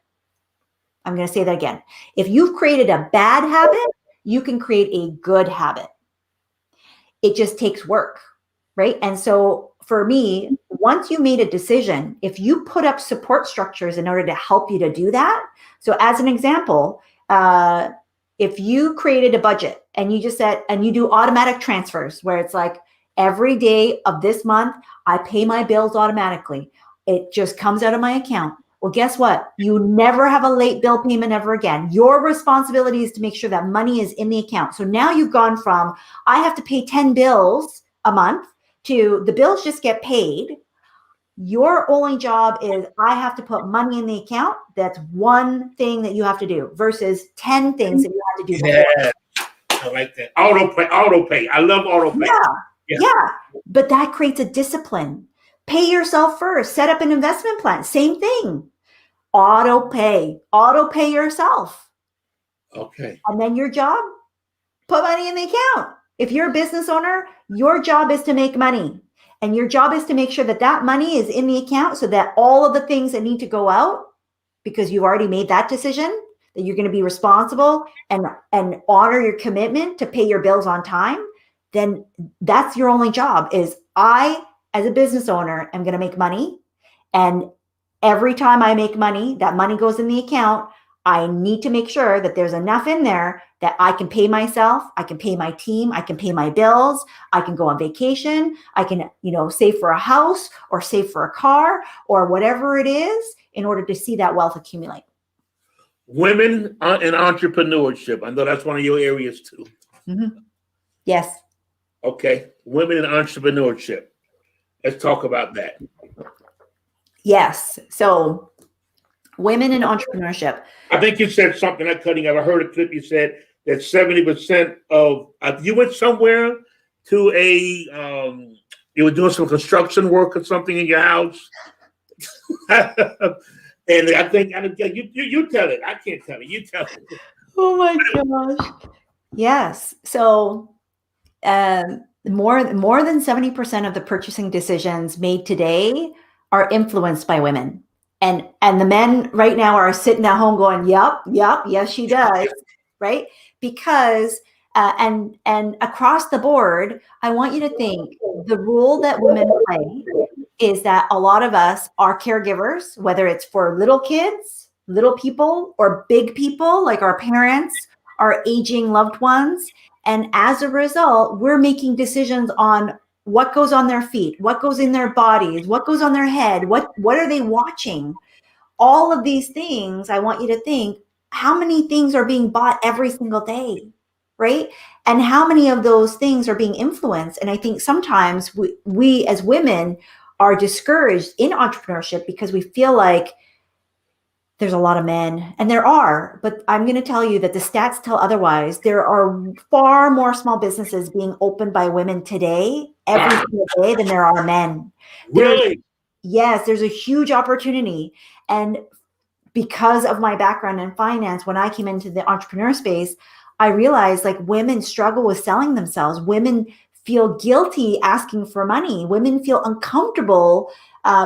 I'm going to say that again. If you've created a bad habit, you can create a good habit. It just takes work, right? And so for me, once you made a decision, if you put up support structures in order to help you to do that. So as an example, if you created a budget and you just said, and you do automatic transfers where it's like, every day of this month, I pay my bills automatically. It just comes out of my account. Well, guess what? You never have a late bill payment ever again. Your responsibility is to make sure that money is in the account. So now you've gone from, I have to pay 10 bills a month, to the bills just get paid. Your only job is, I have to put money in the account. That's one thing that you have to do versus 10 things that you have to do before. Yeah, I like that. Auto pay. I love auto pay. Yeah. But that creates a discipline. Pay yourself first. Set up an investment plan. Same thing. Auto pay yourself. Okay. And then your job, put money in the account. If you're a business owner, your job is to make money. And your job is to make sure that that money is in the account so that all of the things that need to go out, because you've already made that decision, that you're going to be responsible and honor your commitment to pay your bills on time, then that's your only job. Is I, as a business owner, am going to make money. And every time I make money, that money goes in the account. I need to make sure that there's enough in there that I can pay myself, I can pay my team, I can pay my bills, I can go on vacation, I can, save for a house or save for a car or whatever it is in order to see that wealth accumulate. Women in entrepreneurship. I know that's one of your areas too. Mm-hmm. Yes. Okay. Women in entrepreneurship. Let's talk about that. Yes. So women in entrepreneurship. I think you said something, not cutting up. I heard a clip you said that 70% of, you went somewhere to you were doing some construction work or something in your house. And I think, you tell it. I can't tell it. You tell it. Oh my gosh. Yes. So more than 70% of the purchasing decisions made today are influenced by women. And the men right now are sitting at home going, yep, yes, she does, right? Because, and across the board, I want you to think the role that women play is that a lot of us are caregivers, whether it's for little kids, little people, or big people like our parents, our aging loved ones. And as a result, we're making decisions on what goes on their feet, what goes in their bodies, what goes on their head, what are they watching? All of these things, I want you to think, how many things are being bought every single day, right? And how many of those things are being influenced? And I think sometimes we as women are discouraged in entrepreneurship because we feel like there's a lot of men, and there are, but I'm going to tell you that the stats tell otherwise. There are far more small businesses being opened by women today, every single day, than there are men. Really? Yes, there's a huge opportunity. And because of my background in finance, when I came into the entrepreneur space, I realized like women struggle with selling themselves. Women feel guilty asking for money. Women feel uncomfortable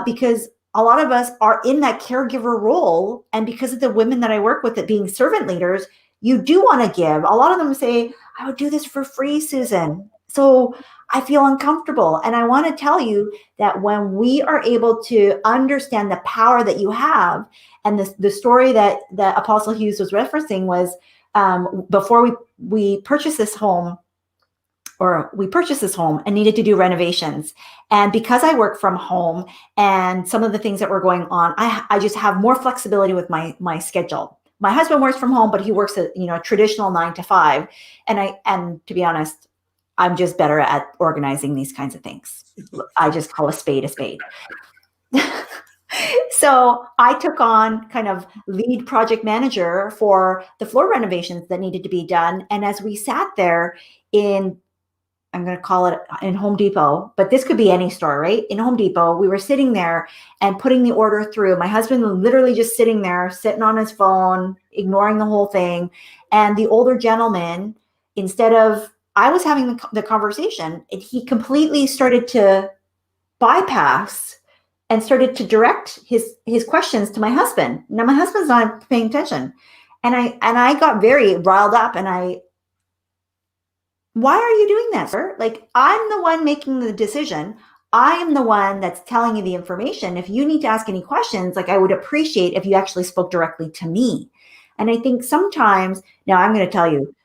because a lot of us are in that caregiver role. And because of the women that I work with, that being servant leaders, you do want to give. A lot of them say, I would do this for free, Susan. So I feel uncomfortable. And I want to tell you that when we are able to understand the power that you have, and the story that Apostle Hughes was referencing was before we purchased this home, and needed to do renovations. And because I work from home and some of the things that were going on, I just have more flexibility with my schedule. My husband works from home, but he works a traditional 9 to 5. And to be honest, I'm just better at organizing these kinds of things. I just call a spade a spade. So I took on kind of lead project manager for the floor renovations that needed to be done. And as we sat there I'm going to call it in Home Depot, but this could be any store, right? In Home Depot, we were sitting there and putting the order through. My husband was literally just sitting there, sitting on his phone, ignoring the whole thing. And the older gentleman, instead of, I was having the conversation, he completely started to bypass and started to direct his questions to my husband. Now my husband's not paying attention. And I got very riled up, and why are you doing that, sir? Like, I'm the one making the decision. I am the one that's telling you the information. If you need to ask any questions, like, I would appreciate if you actually spoke directly to me. And I think sometimes, now I'm going to tell you,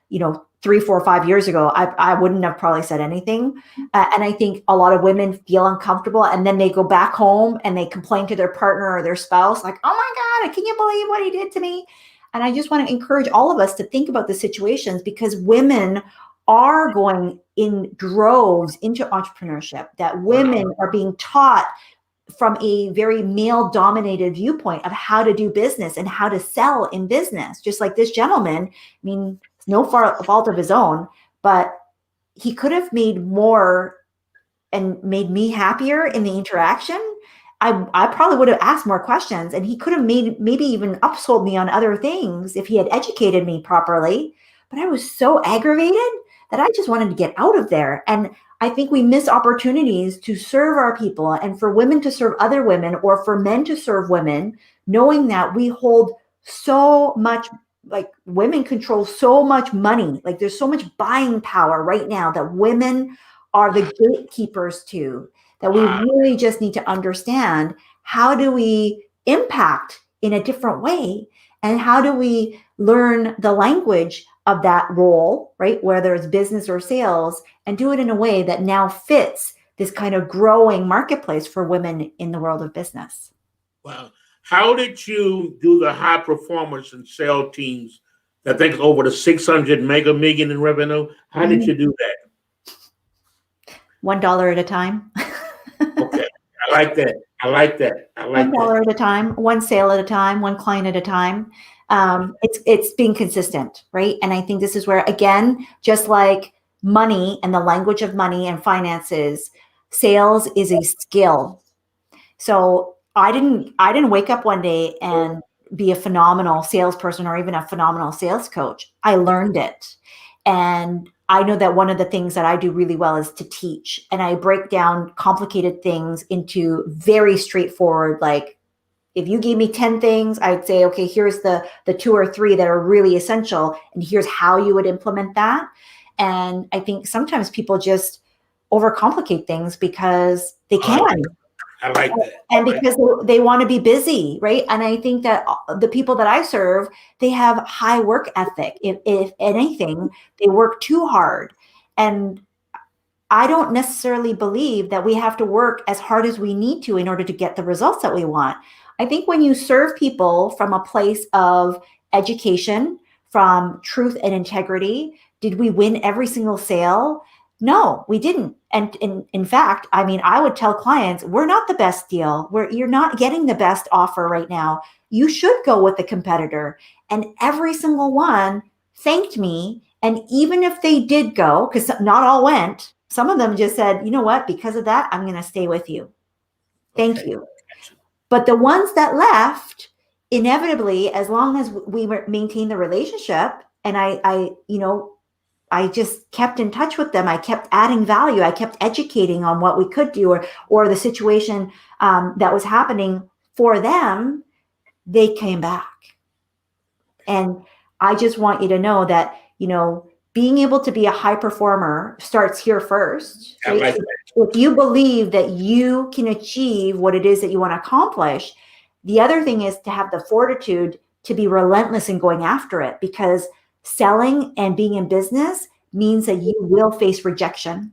3, 4, 5 years ago, I wouldn't have probably said anything. And I think a lot of women feel uncomfortable, and then they go back home and they complain to their partner or their spouse, like, oh my God, can you believe what he did to me? And I just want to encourage all of us to think about the situations, because women are going in droves into entrepreneurship, that women are being taught from a very male dominated viewpoint of how to do business and how to sell in business. Just like this gentleman, I mean, it's no fault of his own, but he could have made more and made me happier in the interaction. I probably would have asked more questions, and he could have maybe even upsold me on other things if he had educated me properly. But I was so aggravated that I just wanted to get out of there. And I think we miss opportunities to serve our people, and for women to serve other women, or for men to serve women, knowing that we hold so much, like, women control so much money. Like, there's so much buying power right now that women are the gatekeepers to, that we really just need to understand, how do we impact in a different way? And how do we learn the language of that role, right? Whether it's business or sales, and do it in a way that now fits this kind of growing marketplace for women in the world of business. Wow. How did you do the high performance and sales teams that think over the 600 mega million in revenue? How did you do that? $1 at a time. Okay. I like that. $1 at a time, one sale at a time, one client at a time. It's being consistent, right? And I think this is where, again, just like money and the language of money and finances, sales is a skill. So I didn't wake up one day and be a phenomenal salesperson or even a phenomenal sales coach. I learned it. And I know that one of the things that I do really well is to teach. And I break down complicated things into very straightforward, like, if you gave me 10 things, I'd say, okay, here's the 2 or 3 that are really essential, and here's how you would implement that. And I think sometimes people just overcomplicate things because they can. I like that. And because they want to be busy, right? And I think that the people that I serve, they have high work ethic. If anything, they work too hard. And I don't necessarily believe that we have to work as hard as we need to in order to get the results that we want. I think when you serve people from a place of education, from truth and integrity, did we win every single sale? No, we didn't. And in fact, I mean, I would tell clients, we're not the best deal. You're not getting the best offer right now. You should go with the competitor. And every single one thanked me. And even if they did go, because not all went, some of them just said, you know what, because of that, I'm going to stay with you. Thank you. But the ones that left, inevitably, as long as we maintain the relationship, and I just kept in touch with them. I kept adding value. I kept educating on what we could do, or the situation that was happening for them. They came back. And I just want you to know that, being able to be a high performer starts here first. I Right? like that. If you believe that you can achieve what it is that you want to accomplish, the other thing is to have the fortitude to be relentless in going after it, because selling and being in business means that you will face rejection.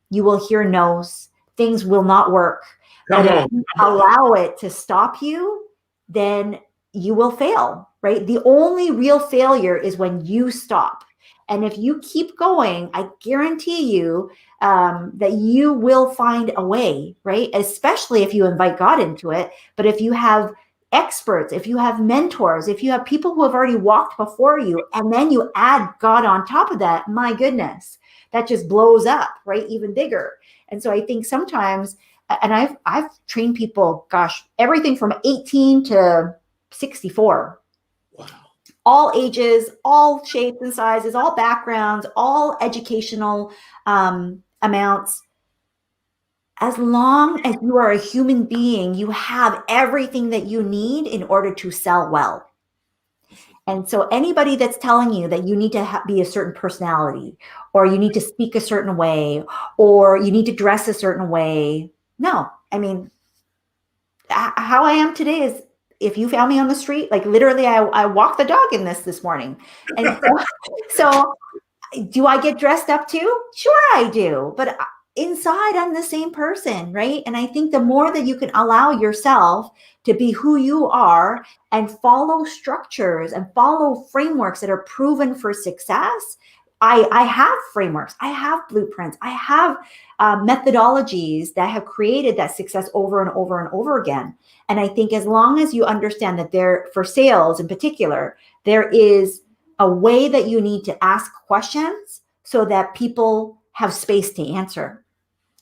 You will hear no's. Things will not work. Come But if on. you allow it to stop you, then you will fail, right? The only real failure is when you stop. And if you keep going, I guarantee you that you will find a way, right? Especially if you invite God into it. But if you have experts, if you have mentors, if you have people who have already walked before you, and then you add God on top of that, my goodness, that just blows up, right? Even bigger. And so I think sometimes, and I've trained people, gosh, everything from 18 to 64. Wow. All ages, all shapes and sizes, all backgrounds, all educational amounts. As long as you are a human being, you have everything that you need in order to sell well. And so anybody that's telling you that you need to be a certain personality, or you need to speak a certain way, or you need to dress a certain way, no. I mean, how I am today is, if you found me on the street, like literally I walked the dog in this morning. And so do I get dressed up too? Sure I do. But inside I'm the same person, right? And I think the more that you can allow yourself to be who you are and follow structures and follow frameworks that are proven for success. I have frameworks, I have blueprints, I have methodologies that have created that success over and over and over again. And I think as long as you understand that there, for sales in particular, there is a way that you need to ask questions so that people have space to answer,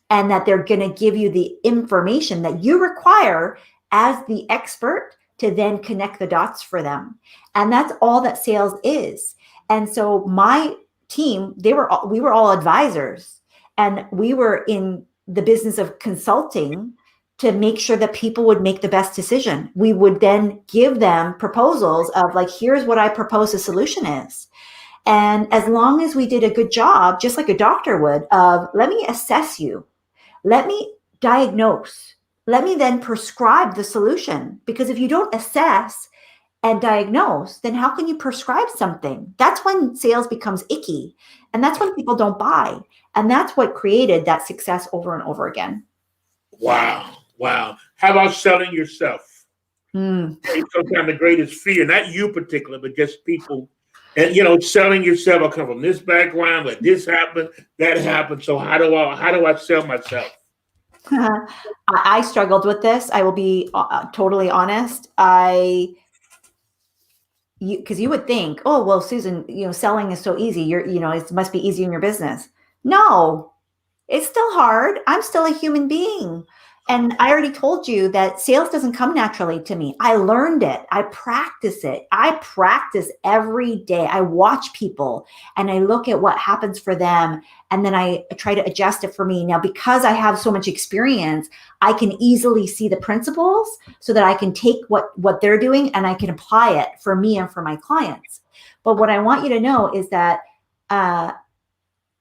and that they're going to give you the information that you require as the expert to then connect the dots for them. And that's all that sales is. And so my team, we were all advisors, and we were in the business of consulting to make sure that people would make the best decision. We would then give them proposals of like, here's what I propose the solution is. And as long as we did a good job, just like a doctor would, of let me assess you, let me diagnose, let me then prescribe the solution. Because if you don't assess and diagnose, then how can you prescribe something? That's when sales becomes icky. And that's when people don't buy. And that's what created that success over and over again. Wow. Wow. How about selling yourself? It's sometimes the greatest fear, not you particular, but just people. And selling yourself. I come from this background, but this happened, that happened. So how do I sell myself? I struggled with this. I will be totally honest. Because you would think, oh, well, Susan, selling is so easy. It must be easy in your business. No, it's still hard. I'm still a human being. And I already told you that sales doesn't come naturally to me. I learned it. I practice it. I practice every day. I watch people and I look at what happens for them. And then I try to adjust it for me. Now, because I have so much experience, I can easily see the principles so that I can take what they're doing and I can apply it for me and for my clients. But what I want you to know is that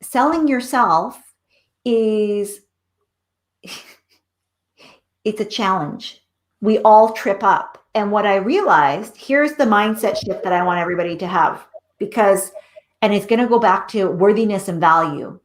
selling yourself is... it's a challenge. We all trip up. And what I realized, here's the mindset shift that I want everybody to have, and it's going to go back to worthiness and value.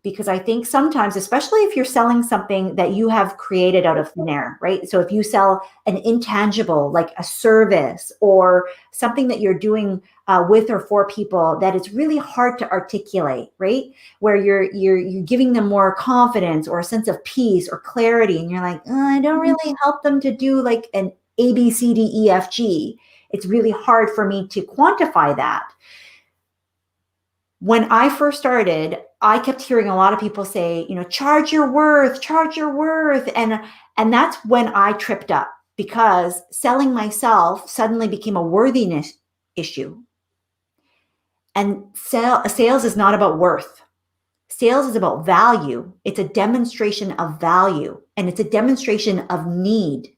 Because I think sometimes, especially if you're selling something that you have created out of thin air, right? So if you sell an intangible, like a service or something that you're doing with or for people that it's really hard to articulate, right? Where you're giving them more confidence or a sense of peace or clarity, and you're like, oh, I don't really help them to do like an A, B, C, D, E, F, G. It's really hard for me to quantify that. When I first started, I kept hearing a lot of people say, charge your worth. And that's when I tripped up, because selling myself suddenly became a worthiness issue. And sales is not about worth. Sales is about value. It's a demonstration of value, and it's a demonstration of need.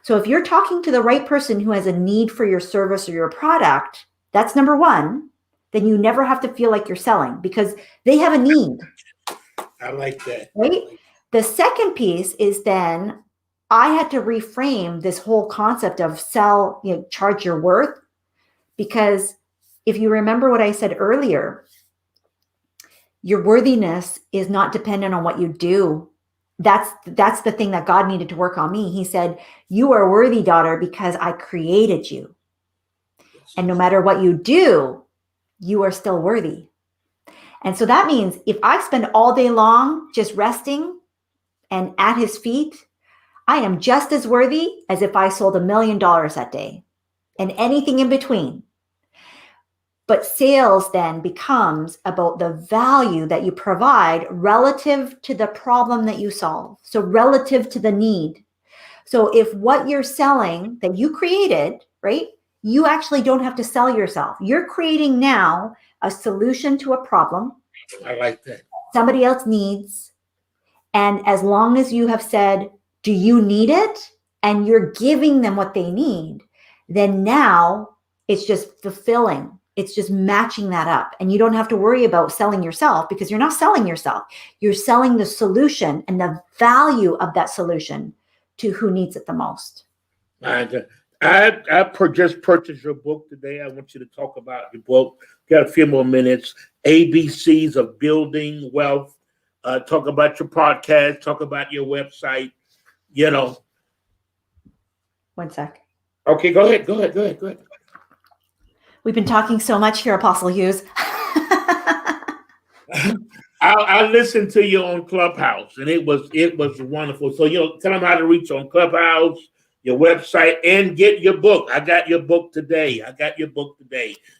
So if you're talking to the right person who has a need for your service or your product, that's number one. then you never have to feel like you're selling because they have a need. I like that. Right? The second piece is then I had to reframe this whole concept of sell, charge your worth, because if you remember what I said earlier, your worthiness is not dependent on what you do. That's the thing that God needed to work on me. He said, you are worthy, daughter, because I created you. And no matter what you do, you are still worthy. And so that means if I spend all day long just resting and at his feet, I am just as worthy as if I sold $1 million that day and anything in between. But sales then becomes about the value that you provide relative to the problem that you solve. So relative to the need. So if what you're selling that you created, right, you actually don't have to sell yourself. You're creating now a solution to a problem. I like that. Somebody else needs. And as long as you have said, do you need it? And you're giving them what they need, then now it's just fulfilling. It's just matching that up. And you don't have to worry about selling yourself because you're not selling yourself. You're selling the solution and the value of that solution to who needs it the most. I just purchased your book today. I want you to talk about your book. Got a few more minutes. ABCs of Building Wealth. Talk about your podcast. Talk about your website. One sec. Okay, go ahead. We've been talking so much here, Apostle Hughes. I listened to you on Clubhouse, and it was wonderful. So tell them how to reach you on Clubhouse, your website, and get your book. I got your book today.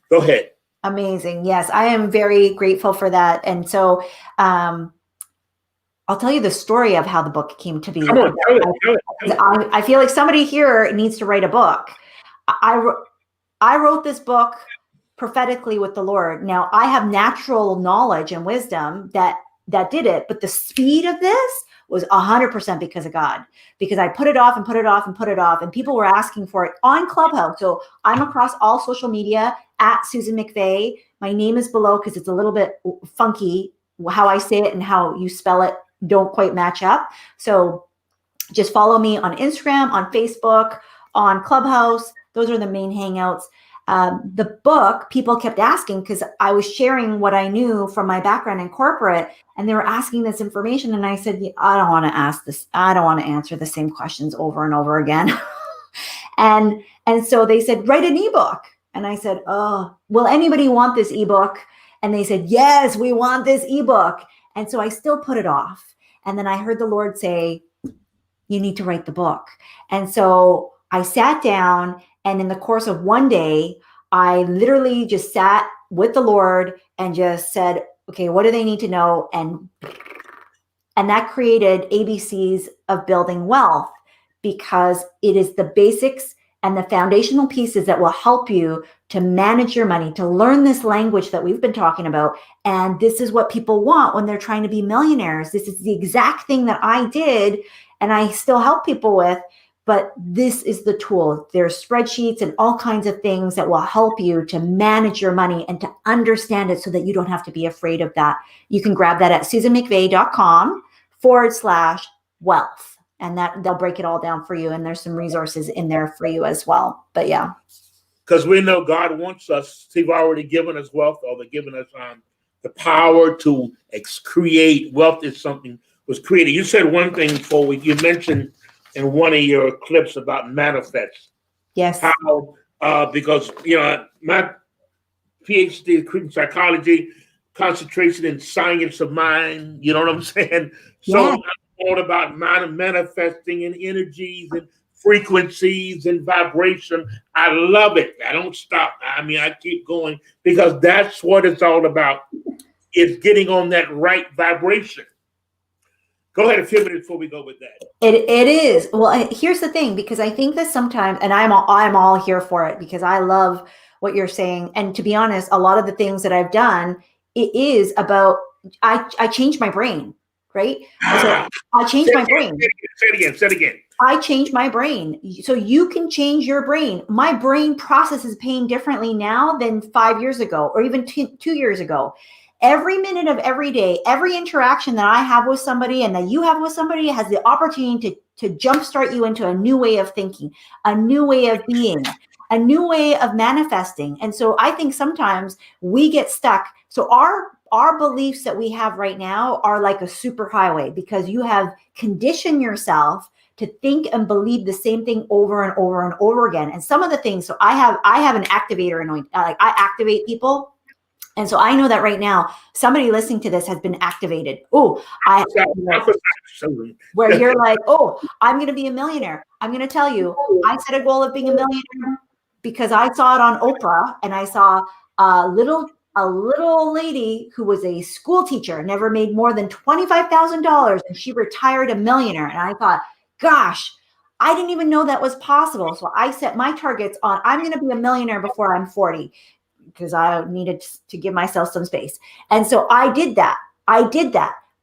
Go ahead. Amazing. Yes, I am very grateful for that. And so I'll tell you the story of how the book came to be. Come on, tell it. I feel like somebody here needs to write a book. I wrote this book prophetically with the Lord. Now, I have natural knowledge and wisdom that did it, but the speed of this was 100% because of God, because I put it off, and people were asking for it on Clubhouse. So I'm across all social media at Susan McVey. My name is below because it's a little bit funky. How I say it and how you spell it don't quite match up. So just follow me on Instagram, on Facebook, on Clubhouse. Those are the main hangouts. The book, people kept asking because I was sharing what I knew from my background in corporate, and they were asking this information. And I said, I don't want to ask this. I don't want to answer the same questions over and over again. and so they said, write an ebook. And I said, oh, will anybody want this ebook? And they said, yes, we want this ebook. And so I still put it off. And then I heard the Lord say, you need to write the book. And so I sat down, and in the course of one day, I literally just sat with the Lord and just said, okay, what do they need to know? And that created ABCs of Building Wealth, because it is the basics and the foundational pieces that will help you to manage your money, to learn this language that we've been talking about. And this is what people want when they're trying to be millionaires. This is the exact thing that I did, and I still help people with. But this is the tool. There's spreadsheets and all kinds of things that will help you to manage your money and to understand it so that you don't have to be afraid of that. You can grab that at susanmcvey.com/wealth. And that they'll break it all down for you. And there's some resources in there for you as well. But yeah. Because we know God wants us. He's already given us wealth, or they're giving us the power to create. Wealth is something was created. You said one thing before you mentioned in one of your clips about manifest. Yes. How, because, my PhD in psychology, concentration in science of mind, you know what I'm saying? So Yeah. I'm all about manifesting and energies and frequencies and vibration. I love it. I don't stop. I mean, I keep going because that's what it's all about. It's getting on that right vibration. Go ahead, a few minutes before we go with that. It is. Well, here's the thing, because I think that sometimes, and I'm all here for it because I love what you're saying. And to be honest, a lot of the things that I've done, it is about, I changed my brain. right? So I changed my brain. Say it again. I changed my brain. So you can change your brain. My brain processes pain differently now than 5 years ago, or even 2 years ago. Every minute of every day, every interaction that I have with somebody and that you have with somebody has the opportunity to jumpstart you into a new way of thinking, a new way of being, a new way of manifesting. And so I think sometimes we get stuck. So our beliefs that we have right now are like a superhighway, because you have conditioned yourself to think and believe the same thing over and over and over again. And some of the things, so I have an activator anointing, like I activate people. And so I know that right now, somebody listening to this has been activated. Oh, where you're like, oh, I'm going to be a millionaire. I'm going to tell you, I set a goal of being a millionaire because I saw it on Oprah, and I saw a little lady who was a school teacher, never made more than $25,000, and she retired a millionaire. And I thought, gosh, I didn't even know that was possible. So I set my targets on, I'm going to be a millionaire before I'm 40. Because I needed to give myself some space. And so I did that.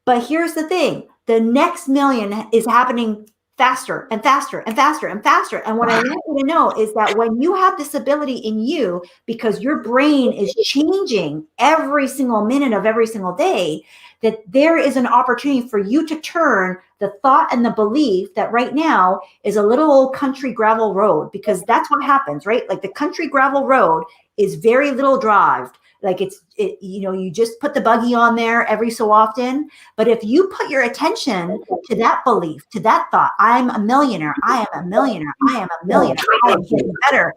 But here's the thing. The next million is happening faster and faster and faster and faster. And what I want you to know is that when you have this ability in you, because your brain is changing every single minute of every single day, that there is an opportunity for you to turn the thought and the belief that right now is a little old country gravel road, because that's what happens, right? Like the country gravel road is very little drived. Like you just put the buggy on there every so often. But if you put your attention to that belief, to that thought, I'm a millionaire, I am a millionaire, I am a millionaire, I am getting better.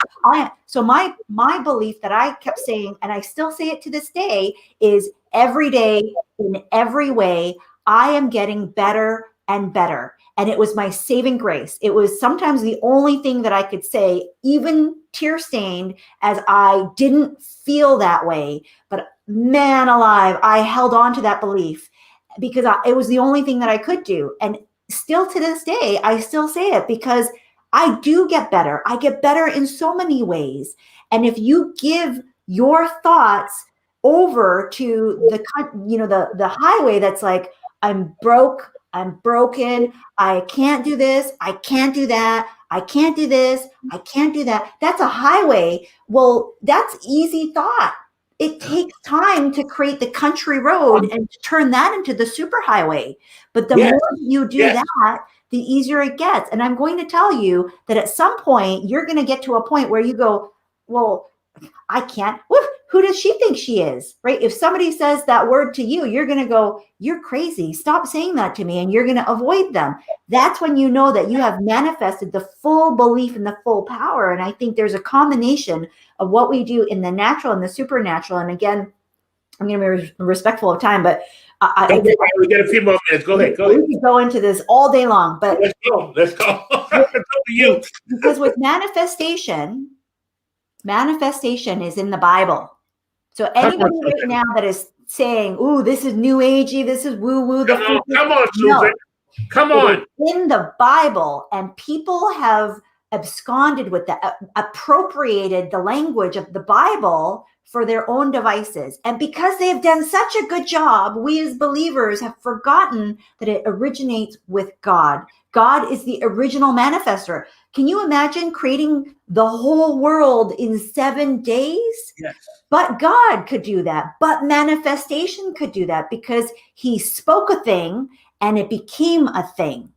So my belief that I kept saying, and I still say it to this day, is every day in every way, I am getting better and better. And it was my saving grace. It was sometimes the only thing that I could say, even tear-stained, as I didn't feel that way. But man alive, I held on to that belief because it was the only thing that I could do. And still to this day, I still say it because I do get better. I get better in so many ways. And if you give your thoughts over to the highway that's like, I'm broke, I'm broken, I can't do this, I can't do that, I can't do this, I can't do that. That's a highway. Well, that's easy thought. It takes time to create the country road and to turn that into the superhighway. But the more you do that, the easier it gets. And I'm going to tell you that at some point, you're going to get to a point where you go, well, I can't. Who does she think she is, right? If somebody says that word to you, you're going to go, you're crazy. Stop saying that to me. And you're going to avoid them. That's when you know that you have manifested the full belief and the full power. And I think there's a combination of what we do in the natural and the supernatural. And again, I'm going to be respectful of time, but we get a few more minutes. Go ahead. We can go into this all day long, but let's go. It's up to you. Because with manifestation is in the Bible. So anybody right now that is saying, "Ooh, this is new agey, this is woo-woo," come on, Susan. Come on. In the Bible, and people have absconded with that, appropriated the language of the Bible for their own devices. And because they have done such a good job, we as believers have forgotten that it originates with God. God is the original manifester. Can you imagine creating the whole world in 7 days? Yes. But God could do that. But manifestation could do that because he spoke a thing and it became a thing.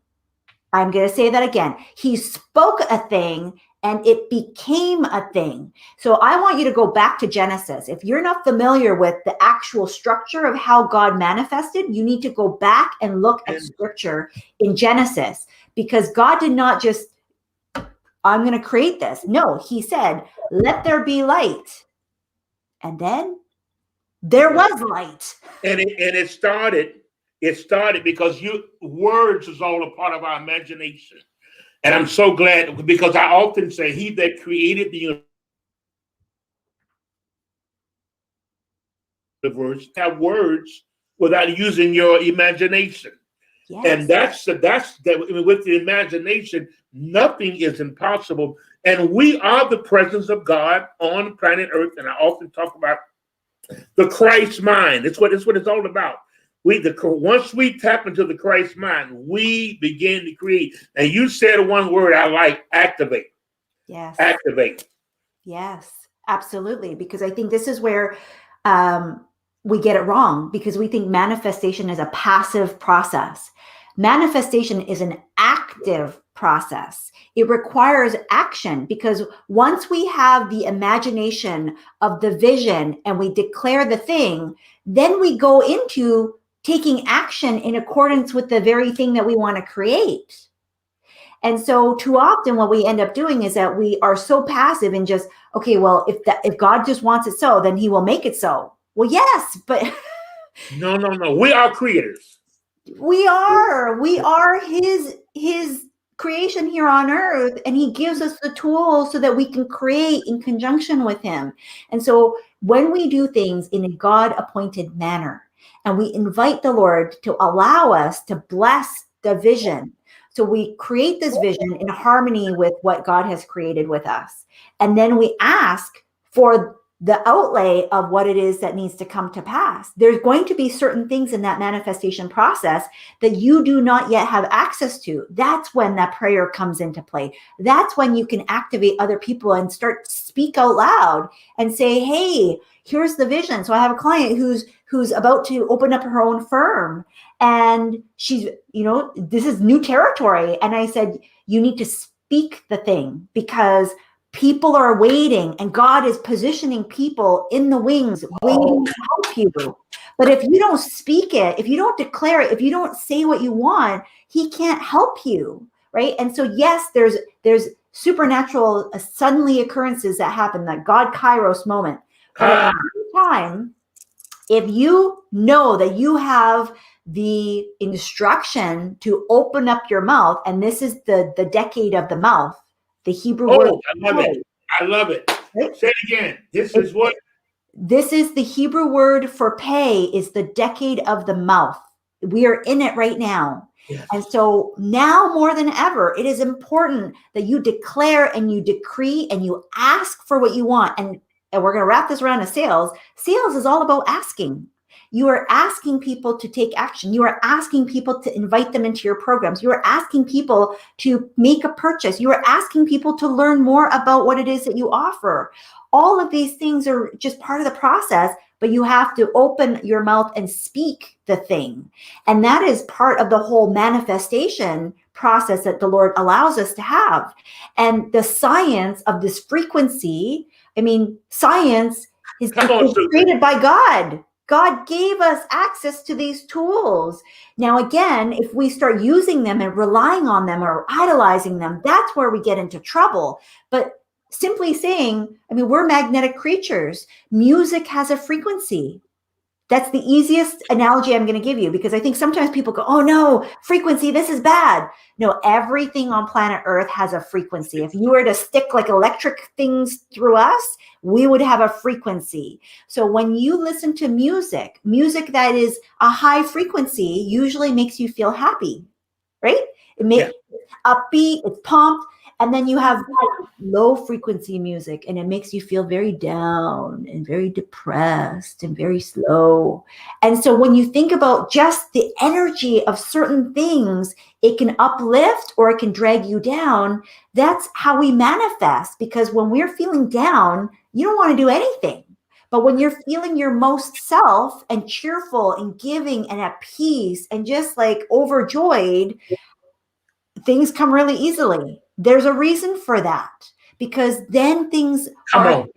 I'm going to say that again. He spoke a thing and it became a thing. So I want you to go back to Genesis. If you're not familiar with the actual structure of how God manifested, you need to go back and look at scripture in Genesis, because God did not just, I'm going to create this. No, he said, let there be light. And then there was light. And it started because words is all a part of our imagination. And I'm so glad, because I often say, he that created the universe have words without using your imagination. Yes. And that's with the imagination, nothing is impossible. And we are the presence of God on planet Earth. And I often talk about the Christ mind. It's what it's all about. Once we tap into the Christ mind, we begin to create. And you said one word I like: activate. Yes. Activate. Yes, absolutely. Because I think this is where we get it wrong, because we think manifestation is a passive process. Manifestation is an active process. It requires action, because once we have the imagination of the vision and we declare the thing, then we go into taking action in accordance with the very thing that we want to create. And so too often what we end up doing is that we are so passive and just, okay, well, if God just wants it so, then he will make it so. Well, yes, but No. We are creators. we are his creation here on earth, and he gives us the tools so that we can create in conjunction with him. And so when we do things in a God appointed manner, and we invite the Lord to allow us to bless the vision, so we create this vision in harmony with what God has created with us. And then we ask for the outlay of what it is that needs to come to pass. There's going to be certain things in that manifestation process that you do not yet have access to. That's when that prayer comes into play. That's when you can activate other people and start to speak out loud and say, hey, here's the vision. So I have a client who's about to open up her own firm, and she's, this is new territory. And I said, you need to speak the thing, because people are waiting, and God is positioning people in the wings, waiting to help you. But if you don't speak it, if you don't declare it, if you don't say what you want, he can't help you, right? And so, yes, there's supernatural suddenly occurrences that happen, that God Kairos moment. But at the same time, if you know that you have the instruction to open up your mouth, and this is the decade of the mouth, the Hebrew word. I love it. Right? Say it again. This is what? This is the Hebrew word for pay, is the decade of the mouth. We are in it right now. Yes. And so now more than ever, it is important that you declare and you decree and you ask for what you want. And we're going to wrap this around to sales. Sales is all about asking. You are asking people to take action. You are asking people to invite them into your programs. You are asking people to make a purchase. You are asking people to learn more about what it is that you offer. All of these things are just part of the process, but you have to open your mouth and speak the thing. And that is part of the whole manifestation process that the Lord allows us to have. And the science of this frequency, science is created by God. God gave us access to these tools. Now, again, if we start using them and relying on them or idolizing them, that's where we get into trouble. But simply saying, we're magnetic creatures. Music has a frequency. That's the easiest analogy I'm going to give you, because I think sometimes people go, oh no, frequency, this is bad. No, everything on planet Earth has a frequency. If you were to stick like electric things through us, we would have a frequency. So when you listen to music that is a high frequency usually makes you feel happy, right? It makes upbeat, it's pumped. And then you have low frequency music, and it makes you feel very down and very depressed and very slow. And so when you think about just the energy of certain things, it can uplift or it can drag you down. That's how we manifest, because when we're feeling down, you don't want to do anything. But when you're feeling your most self and cheerful and giving and at peace and just like overjoyed, things come really easily. There's a reason for that, because then things are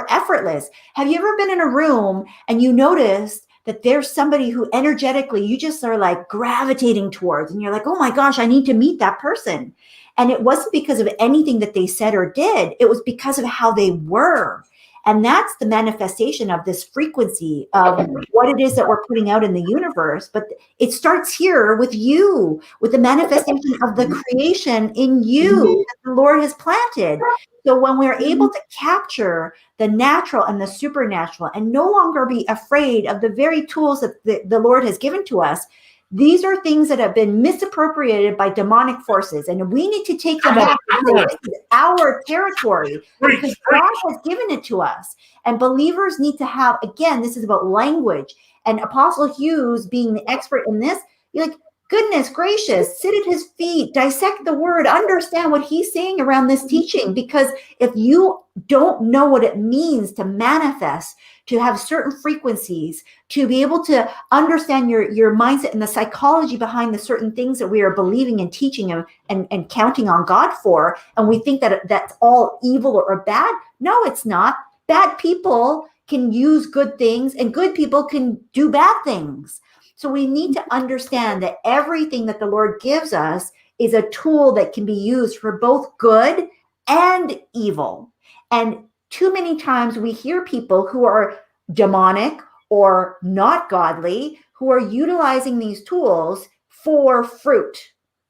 effortless. Have you ever been in a room and you noticed that there's somebody who energetically you just are like gravitating towards, and you're like, oh my gosh, I need to meet that person. And it wasn't because of anything that they said or did. It was because of how they were. And that's the manifestation of this frequency of what it is that we're putting out in the universe. But it starts here with you, with the manifestation of the creation in you that the Lord has planted. So when we're able to capture the natural and the supernatural and no longer be afraid of the very tools that the Lord has given to us, these are things that have been misappropriated by demonic forces, and we need to take them back and say, this is our territory, because God has given it to us. And believers need to have, again, this is about language, And Apostle Hughes, being the expert in this, you're like, goodness gracious, sit at his feet, dissect the word, understand what he's saying around this teaching. Because if you don't know what it means to manifest, to have certain frequencies, to be able to understand your mindset and the psychology behind the certain things that we are believing and teaching and counting on God for, and we think that that's all evil or bad. No, it's not. Bad people can use good things, and good people can do bad things. So we need to understand that everything that the Lord gives us is a tool that can be used for both good and evil. And too many times we hear people who are demonic or not godly who are utilizing these tools for fruit.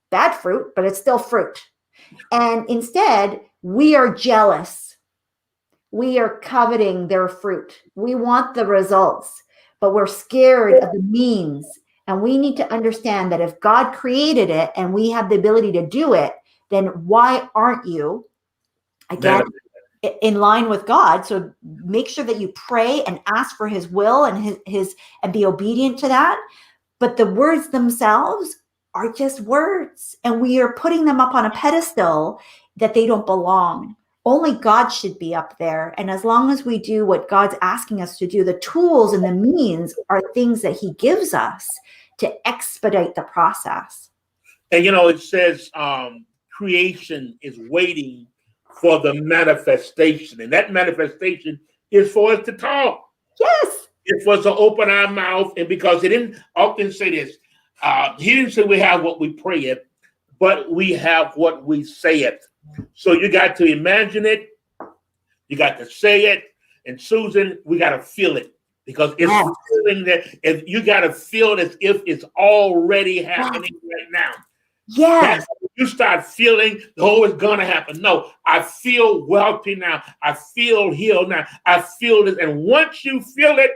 Bad fruit, but it's still fruit. And instead, we are jealous. We are coveting their fruit. We want the results, but we're scared of the means. And we need to understand that if God created it and we have the ability to do it, then why aren't you, again, in line with God? So make sure that you pray and ask for his will and his and be obedient to that. But the words themselves are just words, and we are putting them up on a pedestal that they don't belong. Only God should be up there. And as long as we do what God's asking us to do, the tools and the means are things that he gives us to expedite the process. And it says creation is waiting for the manifestation. And that manifestation is for us to talk. Yes. It's for us to open our mouth. And because he didn't often say this, he didn't say we have what we pray it, but we have what we say it. So you got to imagine it, you got to say it, and Susan, we got to feel it, because it's feeling that if you got to feel it as if it's already happening right now. Yes. You start feeling, oh, it's gonna happen. No, I feel wealthy now. I feel healed now. I feel this, and once you feel it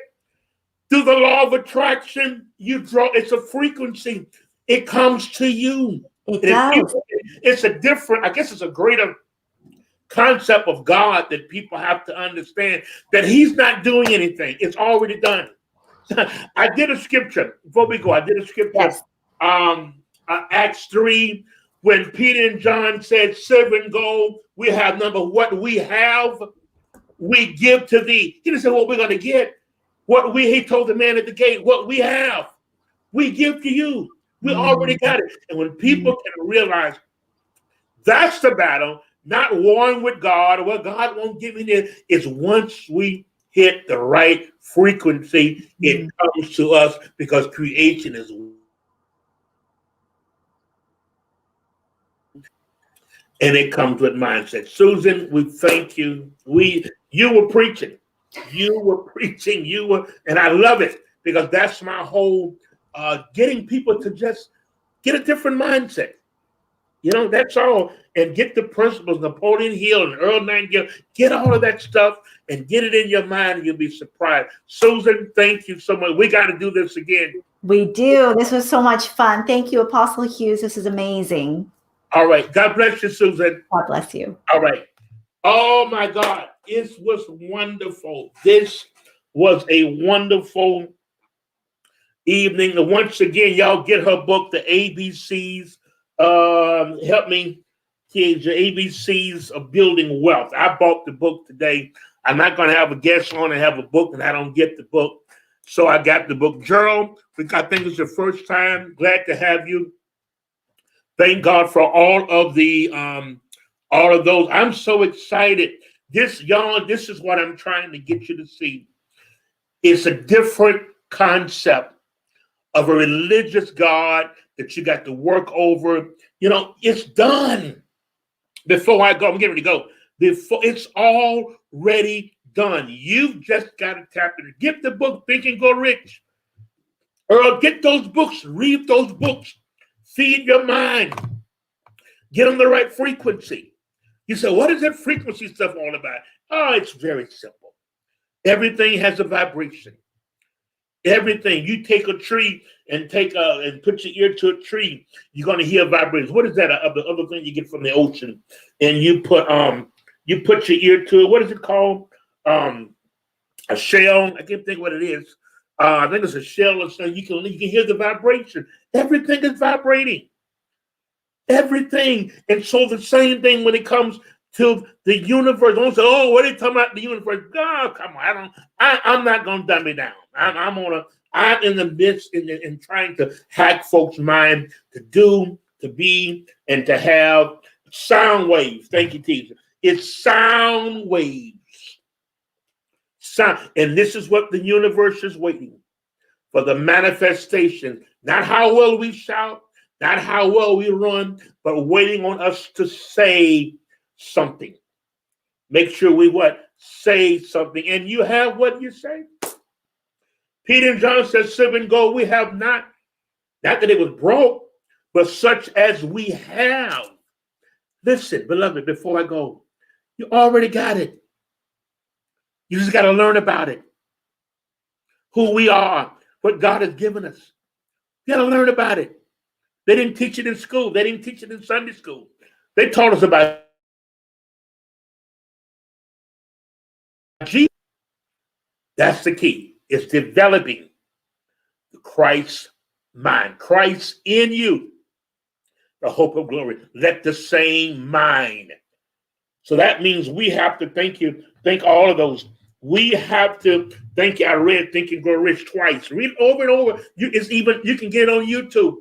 through the law of attraction, you draw. It's a frequency. It comes to you. It does. It's a different, I guess it's a greater concept of God that people have to understand, that he's not doing anything. It's already done. I did a scripture, before we go, Yes. Acts 3, when Peter and John said, silver and gold, we have none, but what we have, we give to thee. He didn't say what we're going to get. He told the man at the gate, what we have, we give to you. We already got it. And when people can realize that's the battle, not warring with God, or well, God won't give me this, it's once we hit the right frequency, it comes to us, because creation is. And it comes with mindset. Susan, we thank you. You were preaching. And I love it, because that's my whole getting people to just get a different mindset. That's all. And get the principles, Napoleon Hill and Earl Nightingale, get all of that stuff and get it in your mind, and you'll be surprised. Susan, thank you so much. We got to do this again. We do. This was so much fun. Thank you, Apostle Hughes. This is amazing. All right. God bless you, Susan. God bless you. All right. Oh, my God. It was wonderful. This was a wonderful evening. And once again, y'all get her book, The ABCs. Help me, kids, the ABCs of Building Wealth. I bought the book today. I'm not going to have a guest on and have a book, and I don't get the book. So I got the book. Gerald, I think it's your first time. Glad to have you. Thank God for all of those. I'm so excited. This is what I'm trying to get you to see. It's a different concept of a religious God that you got to work over. It's done. Before I go, I'm getting ready to go. It's already done. You've just got to tap into it. Get the book, Think and Go Rich. Earl, get those books. Read those books. Feed your mind. Get on the right frequency. You say, what is that frequency stuff all about? Oh, it's very simple. Everything has a vibration. Everything. You take a tree and put your ear to a tree, you're going to hear vibrations. What is that? The other thing you get from the ocean, and you put your ear to it. What is it called? A shell. I can't think what it is. I think it's a shell or something. You can hear the vibration. Everything is vibrating. Everything. And so the same thing when it comes to the universe. Don't say, oh, what are you talking about the universe? God, come on. I'm not gonna dumb it down. I'm in the midst in trying to hack folks' mind to do, to be, and to have sound waves. Thank you, teacher. It's sound waves. Sound, and this is what the universe is waiting for, the manifestation. Not how well we shout, not how well we run, but waiting on us to say something. Make sure we what? Say something. And you have what you say. Peter and John said, silver and gold we have not that it was broke, but such as we have. Listen, beloved, before I go, you already got it. You just got to learn about it. Who we are, what God has given us. You got to learn about it. They didn't teach it in school. They didn't teach it in Sunday school. They taught us about Jesus. That's the key. It's developing the Christ mind. Christ in you, the hope of glory. Let the same mind. So that means we have to thank all of those. We have to thank you. I read Think and Grow Rich twice. Read it over and over. You can get it on YouTube.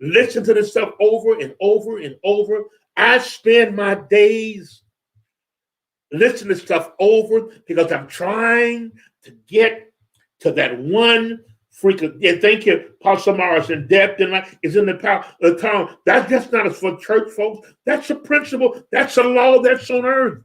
Listen to this stuff over and over and over. I spend my days listening to stuff over because I'm trying to get to that one freaking. Yeah, thank you, Pastor Morrison. Depth and life is in the power of the tongue. That's just not for church folks. That's a principle. That's a law that's on earth.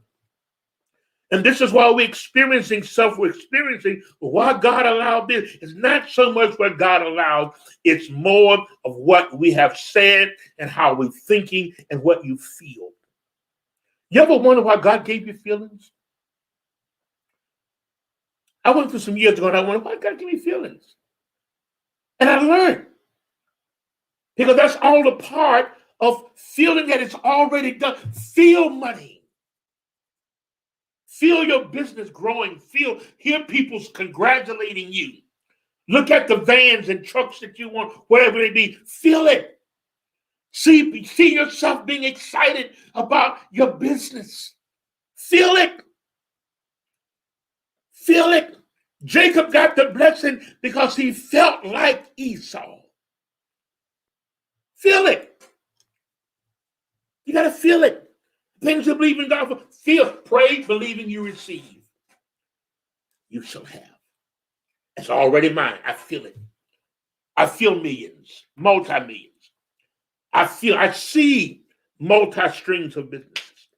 And this is why we're experiencing stuff we're experiencing. Why God allowed this. It's not so much what God allowed. It's more of what we have said and how we're thinking and what you feel. You ever wonder why God gave you feelings? I went through some years ago and I wondered, why God gave me feelings? And I learned. Because that's all a part of feeling that it's already done. Feel money. Feel your business growing. Hear people congratulating you. Look at the vans and trucks that you want, whatever it be. Feel it. See yourself being excited about your business. Feel it. Feel it. Jacob got the blessing because he felt like Esau. Feel it. You got to feel it. Things you believe in God for. Feel, pray, believing you receive. You shall have. It's already mine. I feel it. I feel millions, multi-millions. I see multi-streams of businesses.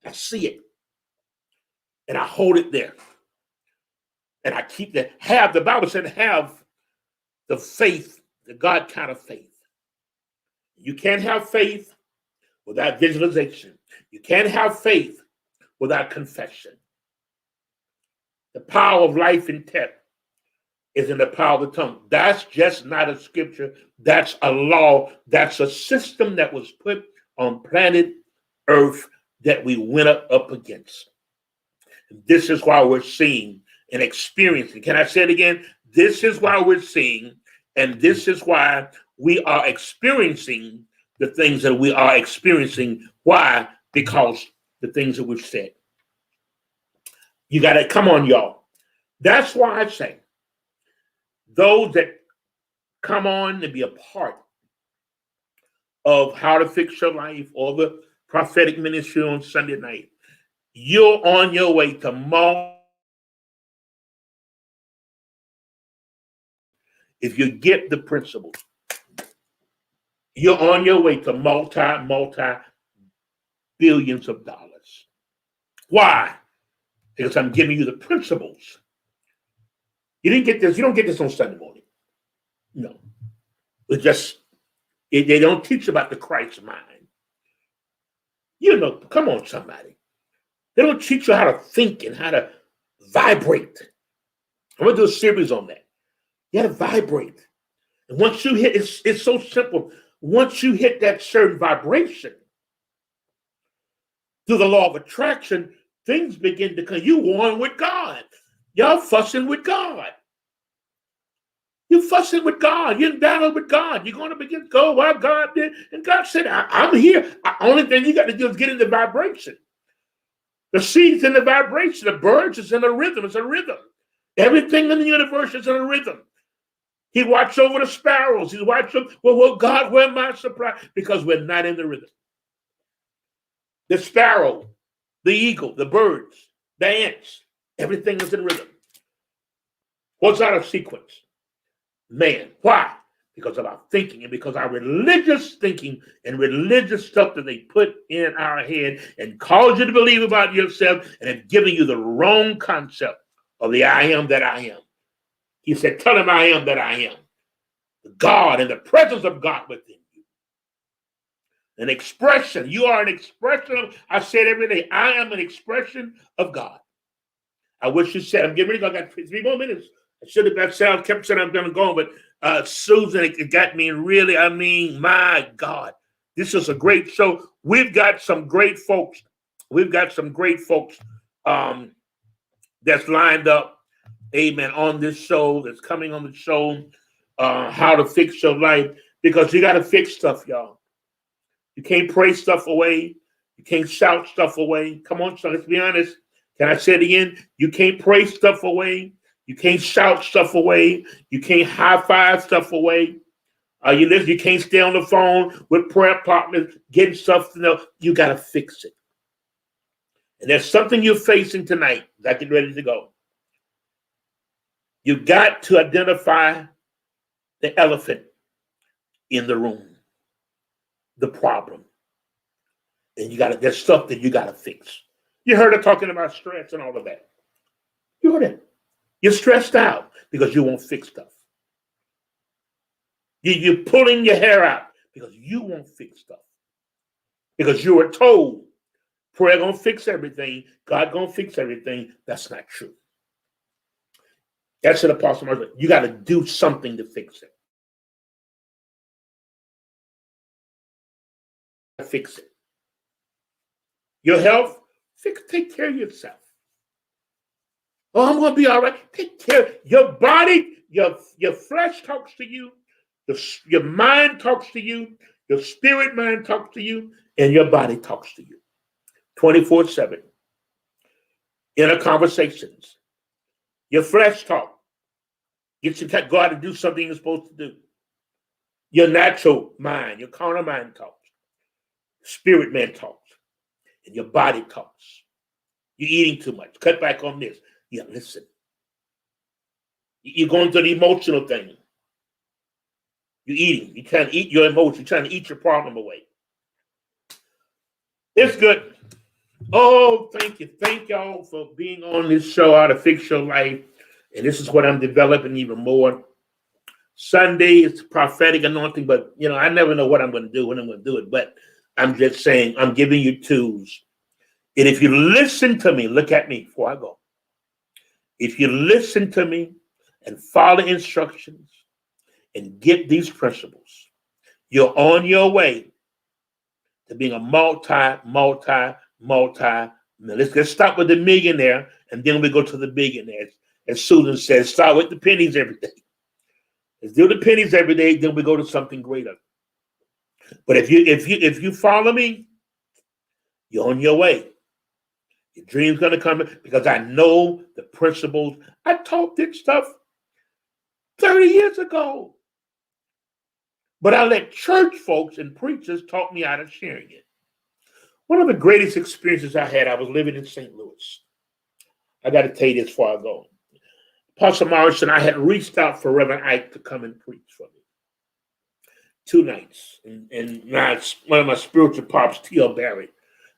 I see it. And I hold it there. And I keep that. The Bible said have the faith, the God kind of faith. You can't have faith without visualization. You can't have faith without confession. The power of life and death is in the power of the tongue. That's just not a scripture. That's a law. That's a system that was put on planet Earth that we went up against. And this is why we're seeing and experiencing. Can I say it again? This is why we're seeing, and this is why we are experiencing the things that we are experiencing. Why? Because the things that we've said. You got to come on, y'all. That's why I say those that come on and be a part of How to Fix Your Life or the prophetic ministry on Sunday night, you're on your way to if you get the principles. You're on your way to multi billions of dollars. Why? Because I'm giving you the principles. You didn't get this. You don't get this on Sunday morning. No. They don't teach about the Christ mind. You know, come on, somebody. They don't teach you how to think and how to vibrate. I'm going to do a series on that. You got to vibrate. And once you hit, it's so simple. Once you hit that certain vibration, through the law of attraction, things begin to come. You one with God. Y'all fussing with God. You're fussing with God. You're in battle with God. You're going to begin to go, well, God did. And God said, I'm here. The only thing you got to do is get in the vibration. The seed's in the vibration. The birds is in a rhythm. It's a rhythm. Everything in the universe is in a rhythm. He watched over the sparrows. He watched them. Well, God, where am I surprised? Because we're not in the rhythm. The sparrow, the eagle, the birds, the ants, everything is in rhythm. What's out of sequence? Man. Why? Because of our thinking and because our religious thinking and religious stuff that they put in our head and cause you to believe about yourself and have given you the wrong concept of the I am that I am. He said, tell him I am that I am. The God and the presence of God within you. An expression. You are an expression of, I said every day, I am an expression of God. I wish you said, I'm getting ready to go. I got 3 more minutes. I should have kept saying I'm going to go, but Susan, it got me really, I mean, my God. This is a great show. We've got some great folks. That's lined up, amen, on this show, that's coming on the show, how to fix your life, because you got to fix stuff, y'all. You can't pray stuff away. You can't shout stuff away. Come on, son, let's be honest. Can I say it again? You can't pray stuff away. You can't shout stuff away. You can't high-five stuff away. You can't stay on the phone with prayer partners, getting stuff to know. You got to fix it. And there's something you're facing tonight. I get ready to go. You got to identify the elephant in the room, the problem. And there's stuff that you got to fix. You heard her talking about stress and all of that. You heard it. You're stressed out because you won't fix stuff. You're pulling your hair out because you won't fix stuff. Because you were told prayer gonna fix everything, God gonna fix everything. That's not true. That's an Apostle Mark. You got to do something to fix it. Fix it. Your health, take care of yourself. Oh, I'm going to be all right. Take care. Your body, your flesh talks to you. Your mind talks to you. Your spirit mind talks to you. And your body talks to you. 24/7. Inner conversations. Your flesh talk. Get you to go out and do something you're supposed to do. Your natural mind, your carnal mind talks. Spirit man talks. And your body talks. You're eating too much. Cut back on this. Yeah, listen. You're going through the emotional thing. You're eating. You're trying to eat your emotions. You're trying to eat your problem away. It's good. Oh, thank you. Thank y'all for being on this show, How to Fix Your Life. And this is what I'm developing even more. Sunday is prophetic anointing, but, I never know what I'm going to do when I'm going to do it. But I'm just saying, I'm giving you tools. And if you listen to me, look at me before I go. If you listen to me and follow instructions and get these principles, you're on your way to being a let's start with the millionaire and then we go to the billionaires. As Susan says, start with the pennies every day. Let's do the pennies every day, then we go to something greater. But if you follow me, you're on your way. Your dream's going to come because I know the principles. I taught this stuff 30 years ago. But I let church folks and preachers taught me out of sharing it. One of the greatest experiences I had, I was living in St. Louis. I got to tell you this before I go. Apostle Morrison, I had reached out for Reverend Ike to come and preach for me. 2 nights. And one of my spiritual pops, T.L. Barrett,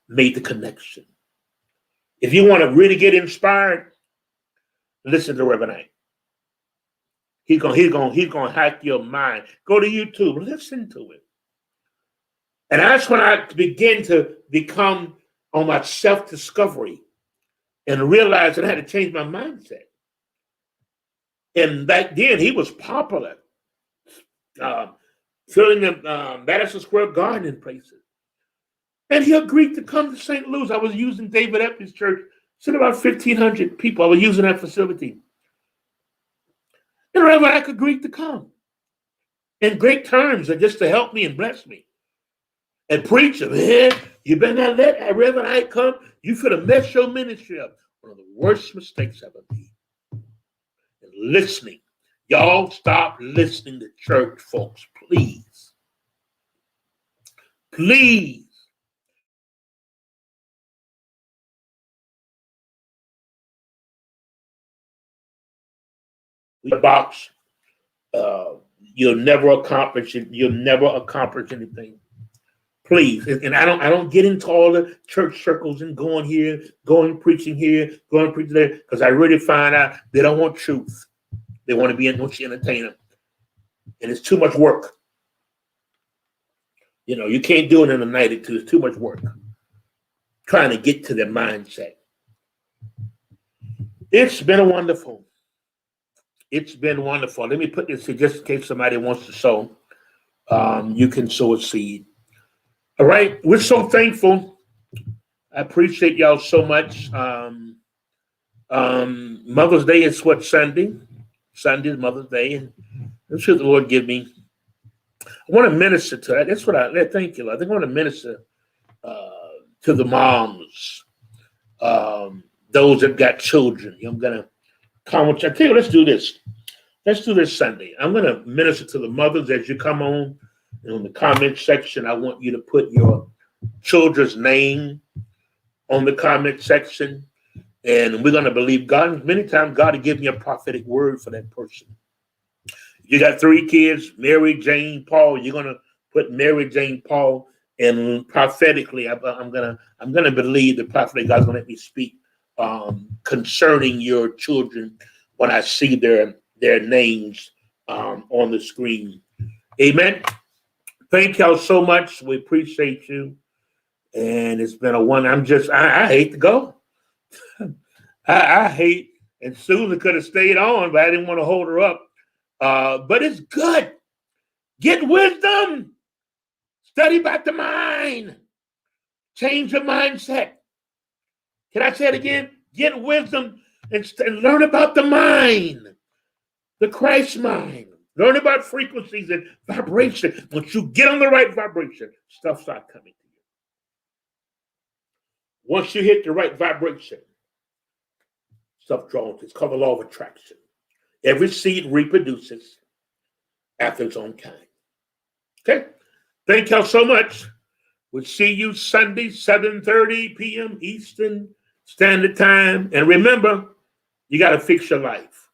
made the connection. If you want to really get inspired, listen to Reverend Ike. He's gonna hack your mind. Go to YouTube, listen to it. And that's when I began to become on my self-discovery and realized that I had to change my mindset. And back then, he was popular, filling the Madison Square Garden in places. And he agreed to come to St. Louis. I was using David Epps' church It's about 1,500 people. I was using that facility. And Reverend Ike agreed to come in great terms and just to help me and bless me. And preach, man, you better not let Reverend Ike come. You finna mess your ministry up. One of the worst mistakes I ever made. And listening. Y'all stop listening to church folks, please. Please. The box. You'll never accomplish it. You'll never accomplish anything. Please. And I don't get into all the church circles and going here, going preaching here, going preaching there, because I really find out they don't want truth. They want to be entertainer. And it's too much work. You know, you can't do it in a night or two. It's too much work. Trying to get to their mindset. It's been wonderful. It's been wonderful. Let me put this here just in case somebody wants to sow. You can sow a seed. All right. We're so thankful. I appreciate y'all so much. Mother's Day is what, Sunday? Sunday is Mother's Day. And that's what the Lord give me. I want to minister to that. That's what thank you, Lord. I think I want to minister to the moms, those that got children. I'm going to comment. I tell you, let's do this. Let's do this Sunday. I'm going to minister to the mothers as you come on. And in the comment section, I want you to put your children's name on the comment section. And we're going to believe God. Many times God will give me a prophetic word for that person. You got 3 kids, Mary, Jane, Paul. You're going to put Mary, Jane, Paul. And prophetically, I'm gonna believe the prophet God's going to let me speak concerning your children when I see their names on the screen. Amen. Thank y'all so much. We appreciate you. And it's been a one. I hate to go. I hate, and Susan could have stayed on, but I didn't want to hold her up. But it's good. Get wisdom. Study about the mind. Change your mindset. Can I say it again? Get wisdom and learn about the mind, the Christ mind. Learn about frequencies and vibration. Once you get on the right vibration, stuff starts coming to you. Once you hit the right vibration, stuff draws. It's called the law of attraction. Every seed reproduces after its own kind. Okay? Thank y'all so much. We'll see you Sunday, 7:30 p.m. Eastern Standard Time. And remember, you got to fix your life.